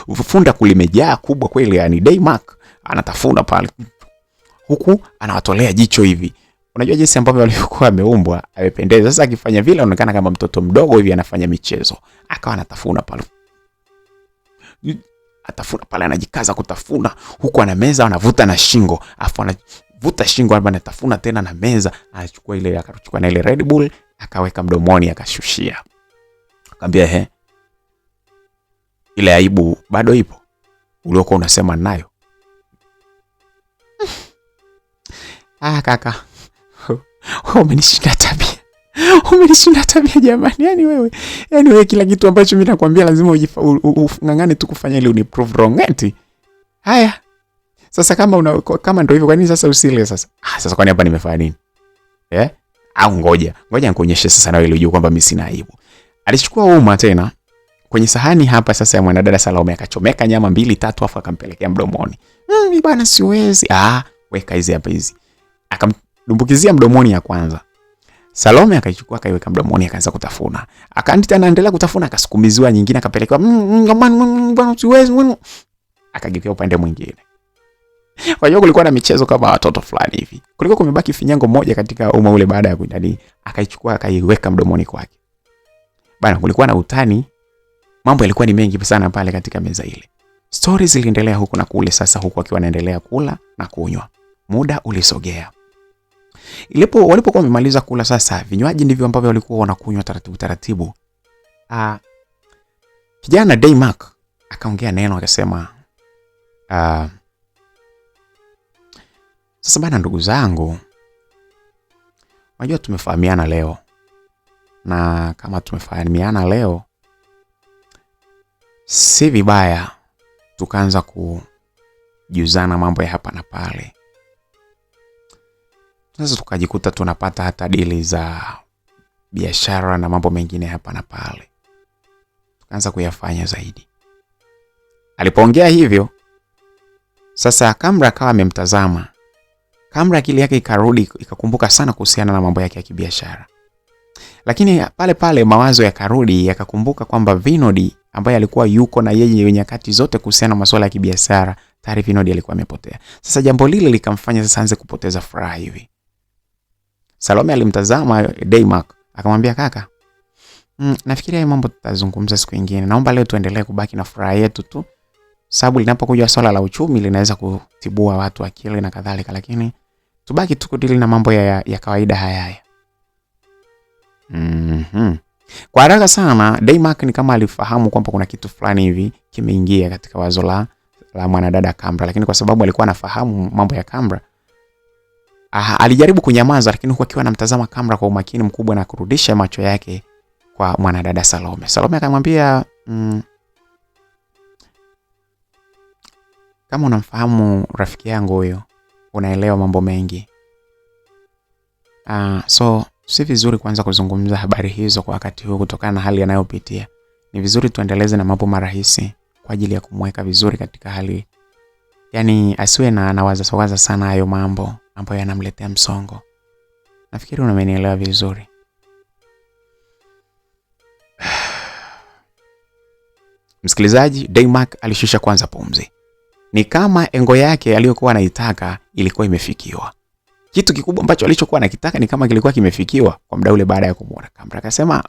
Ufunda kulimejaa kubwa kweli, yani Daymark anatafuna pale huku anawatolea jicho hivi. Unajua jinsi ambavyo alikuwa ameumbwa, amependeza. Sasa akifanya vile anaonekana kama mtoto mdogo hivi anafanya michezo. Akawa anatafuna pale. Atafuna pale, anajikaza kutafuna huku ana meza, anavuta na shingo. Afu anavuta shingo, anatafuna tena na meza. Akachukua na ile Red Bull, akaweka mdomoni, akashushia. Akamwambia ile aibu bado ipo uliokuwa unasema nayo? Kaka. Umenishinda tabia jamani. Yani wewe kila kitu ambacho mimi nakwambia lazima ungangane tu kufanya ili uniprove wrong eti. Haya. Sasa kama ndio hivyo, kwa nini sasa usile sasa? Sasa kwani hapa nimefanya nini? Au ngoja nikuonyeshe sasa na wewe ujue kwamba mimi sina aibu. Alichukua uma tena kwenye sahani hapa sasa ya mwanadada Salome, akachomeka nyama 2-3 afu akampelekea mdomoni. Mimi bana siwezi. Weka hizi hapa hizi. Akamdumbukizia mdomoni ya kwanza. Salome akaichukua akaiweka mdomoni, akaanza kutafuna. Akaandita anaendelea kutafuna, akasukumiziwa nyingine, akapelekewa bana siwezi. Akageuka upande mwingine. Kwa hiyo kulikuwa na michezo kama watoto fulani hivi. Kulikuwa kumebaki finyango moja katika uma ule, baada ya kuindani akaichukua akaiweka mdomoni kwake. Bana kulikuwa na utani. Mambo yalikuwa ni mengi sana pale katika meza ile. Stories ziliendelea huku na kule, sasa huku akiwa anaendelea kula na kunywa. Muda ulisogea. Walipokuwa wamemaliza kula sasa, vinywaji ndivyo ambavyo walikuwa wanakunywa taratibu. Kijana Daymark akaongea neno, akasema sasa bana, ndugu zangu, unajua tumefahamiana leo. Na kama tumefahamiana leo, si vibaya tukaanza kujuzana mambo ya hapa na pale. Sasa tukajikuta tunapata hata dili za biashara na mambo mengine hapa na pale. Tukaanza kuyafanya zaidi. Alipoongea hivyo, sasa Kamra akawa amemtazama. Kamra akili yake ikarudi, ikakumbuka sana kuhusiana na mambo yake ya kibiashara. Lakini pale pale mawazo yakarudi, yakakumbuka kwamba Vinod ambaye alikuwa yuko na yeye nyakati zote kuhusiana na masuala ya kibiashara, tayari Vinod alikuwa amepotea. Sasa jambo lile likamfanya sasa aanze kupoteza furaha hivi. Salome alimtazama Daymark, akamwambia kaka, nafikiria mambo tutazungumza siku nyingine. Naomba leo tuendelee kubaki na furaha yetu tu. Sababu linapokuja swala la uchumi linaweza kutibua watu akili na kadhalika, lakini tubaki tu kudili na mambo ya kawaida haya. Kwa haraka sana Daymark ni kama alifahamu kwamba kuna kitu fulani hivi kimeingia katika wazo la mwanadada Kamra, lakini kwa sababu alikuwa anafahamu mambo ya Kamra, alijaribu kunyamaza, lakini huku akiwa anamtazama Kamra kwa umakini mkubwa na kurudisha macho yake kwa mwanadada Salome. Salome akamwambia, kama unamfahamu rafiki yangu huyo, unaelewa mambo mengi. So si vizuri kuanza kuzungumza habari hizo kwa wakati huu kutokana na hali anayopitia. Ni vizuri tuendeleze na mambo marahisi kwa ajili ya kumweka vizuri katika hali. Yaani asiwe na anawaza sana hayo mambo ambayo yanamletea msongo. Nafikiri unamenielewa vizuri. Msikilizaji, Daymark alishusha kwanza pumzi. Ni kama engo yake aliyokuwa anaitaka ilikuwa imefikiwa. Kitu kikubwa ambacho alichokuwa anakitaka ni kama kilikuwa kimefikiwa kwa muda ule baada ya kumuona Kamra. Akasema,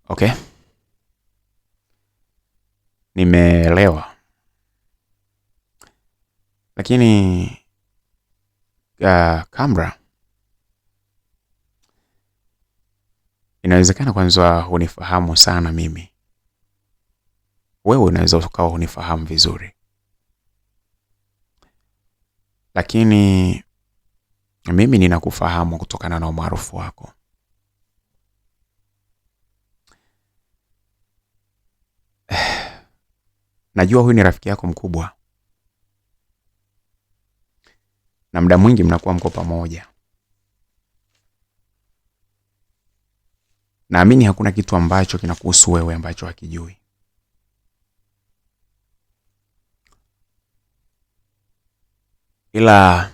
okay, nimeelewa. Lakini Kamra, inawezekana kwanza hunifahamu sana mimi. Wewe unaweza ukawa hunifahamu vizuri, lakini mimi ninakufahamu kutokana na umaarufu wako. Najua huyu ni rafiki yako mkubwa, na muda mwingi mnakuwa mko pamoja. Naamini hakuna kitu ambacho kinakuhusu wewe ambacho hakijui. Ila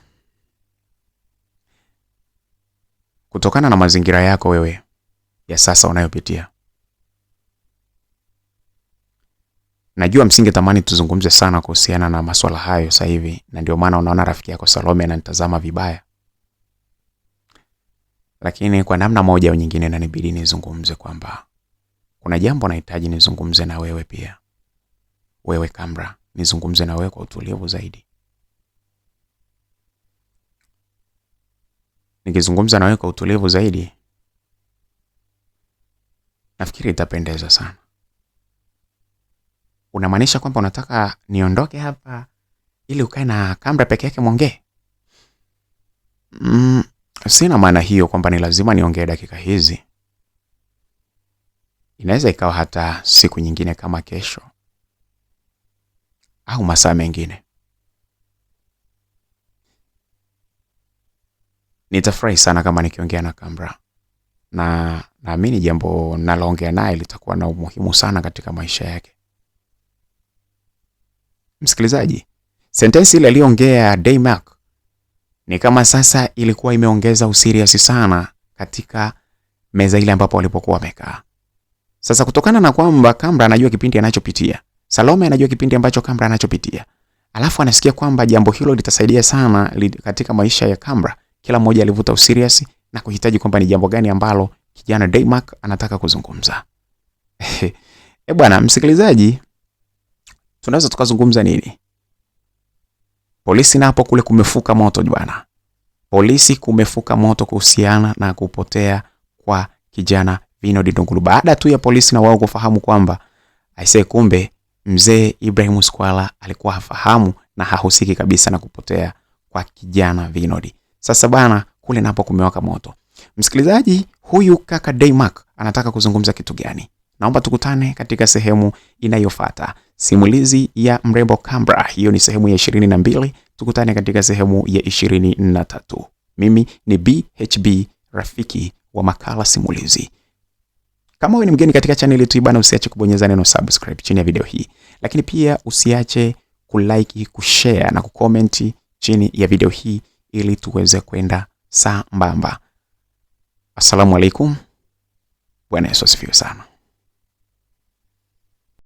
kutokana na mazingira yako wewe ya sasa unayopitia, najua msingetamani tuzungumze sana kuhusiana na masuala hayo sasa hivi, na ndio maana unaona rafiki yako Salome ananitazama vibaya. Lakini kwa namna moja au nyingine inanibidi nizungumze kwamba kuna jambo nahitaji nizungumze na wewe pia. Wewe Kamra, nizungumze na wewe kwa utulivu zaidi. Nikizungumza na wewe kwa utulivu zaidi, nafikiri itapendeza sana. Unamaanisha kwamba unataka niondoke hapa ili ukae na Kamra peke yake muongee? Sina maana hiyo kwamba ni lazima niongee dakika hizi. Inaweza ikawa hata siku nyingine kama kesho au masaa mengine. Nitafurahi sana kama nikiongea na Kamra, na naamini jambo naloongea naye litakuwa na umuhimu sana katika maisha yake. Msikilizaji, sentensi ile aliyoongea Daymark ni kama sasa ilikuwa imeongeza userious sana katika meza ile ambapo walipokuwa wamekaa. Sasa kutokana na kwamba Kamra anajua kipindi anachopitia, Salome anajua kipindi ambacho Kamra anachopitia, alafu anasikia kwamba jambo hilo litasaidia sana katika maisha ya Kamra, kila mmoja alivuta userious na kuhitaji kwamba ni jambo gani ambalo kijana Daymark anataka kuzungumza. Bwana msikilizaji, tunaweza tukazungumza nini? Polisi napo kule kumefuka moto bwana. Polisi kumefuka moto kuhusiana na kupotea kwa kijana Vinod Ndunguru. Baada tu ya polisi na wao kufahamu kwamba aisee, kumbe mzee Ibrahim Squala alikuwa hafahamu na hahusiki kabisa na kupotea kwa kijana Vinod. Sasa bana, kule napo kumewaka moto. Msikilizaji, huyu kaka Daymark anataka kuzungumza kitu gani? Naomba tukutane katika sehemu inayofuata. Simulizi ya mrembo Kamra, hiyo ni sehemu ya 22. Tukutane katika sehemu ya 23. Mimi ni BHB, rafiki wa makala simulizi. Kama wewe ni mgeni katika channel yetu bana, usiache kubonyeza neno subscribe chini ya video hii. Lakini pia usiache kulike, kushare na kucomment chini ya video hii ili tuweze kwenda sambamba. Assalamu alaikum. Bwana Yesu asifiwe sana.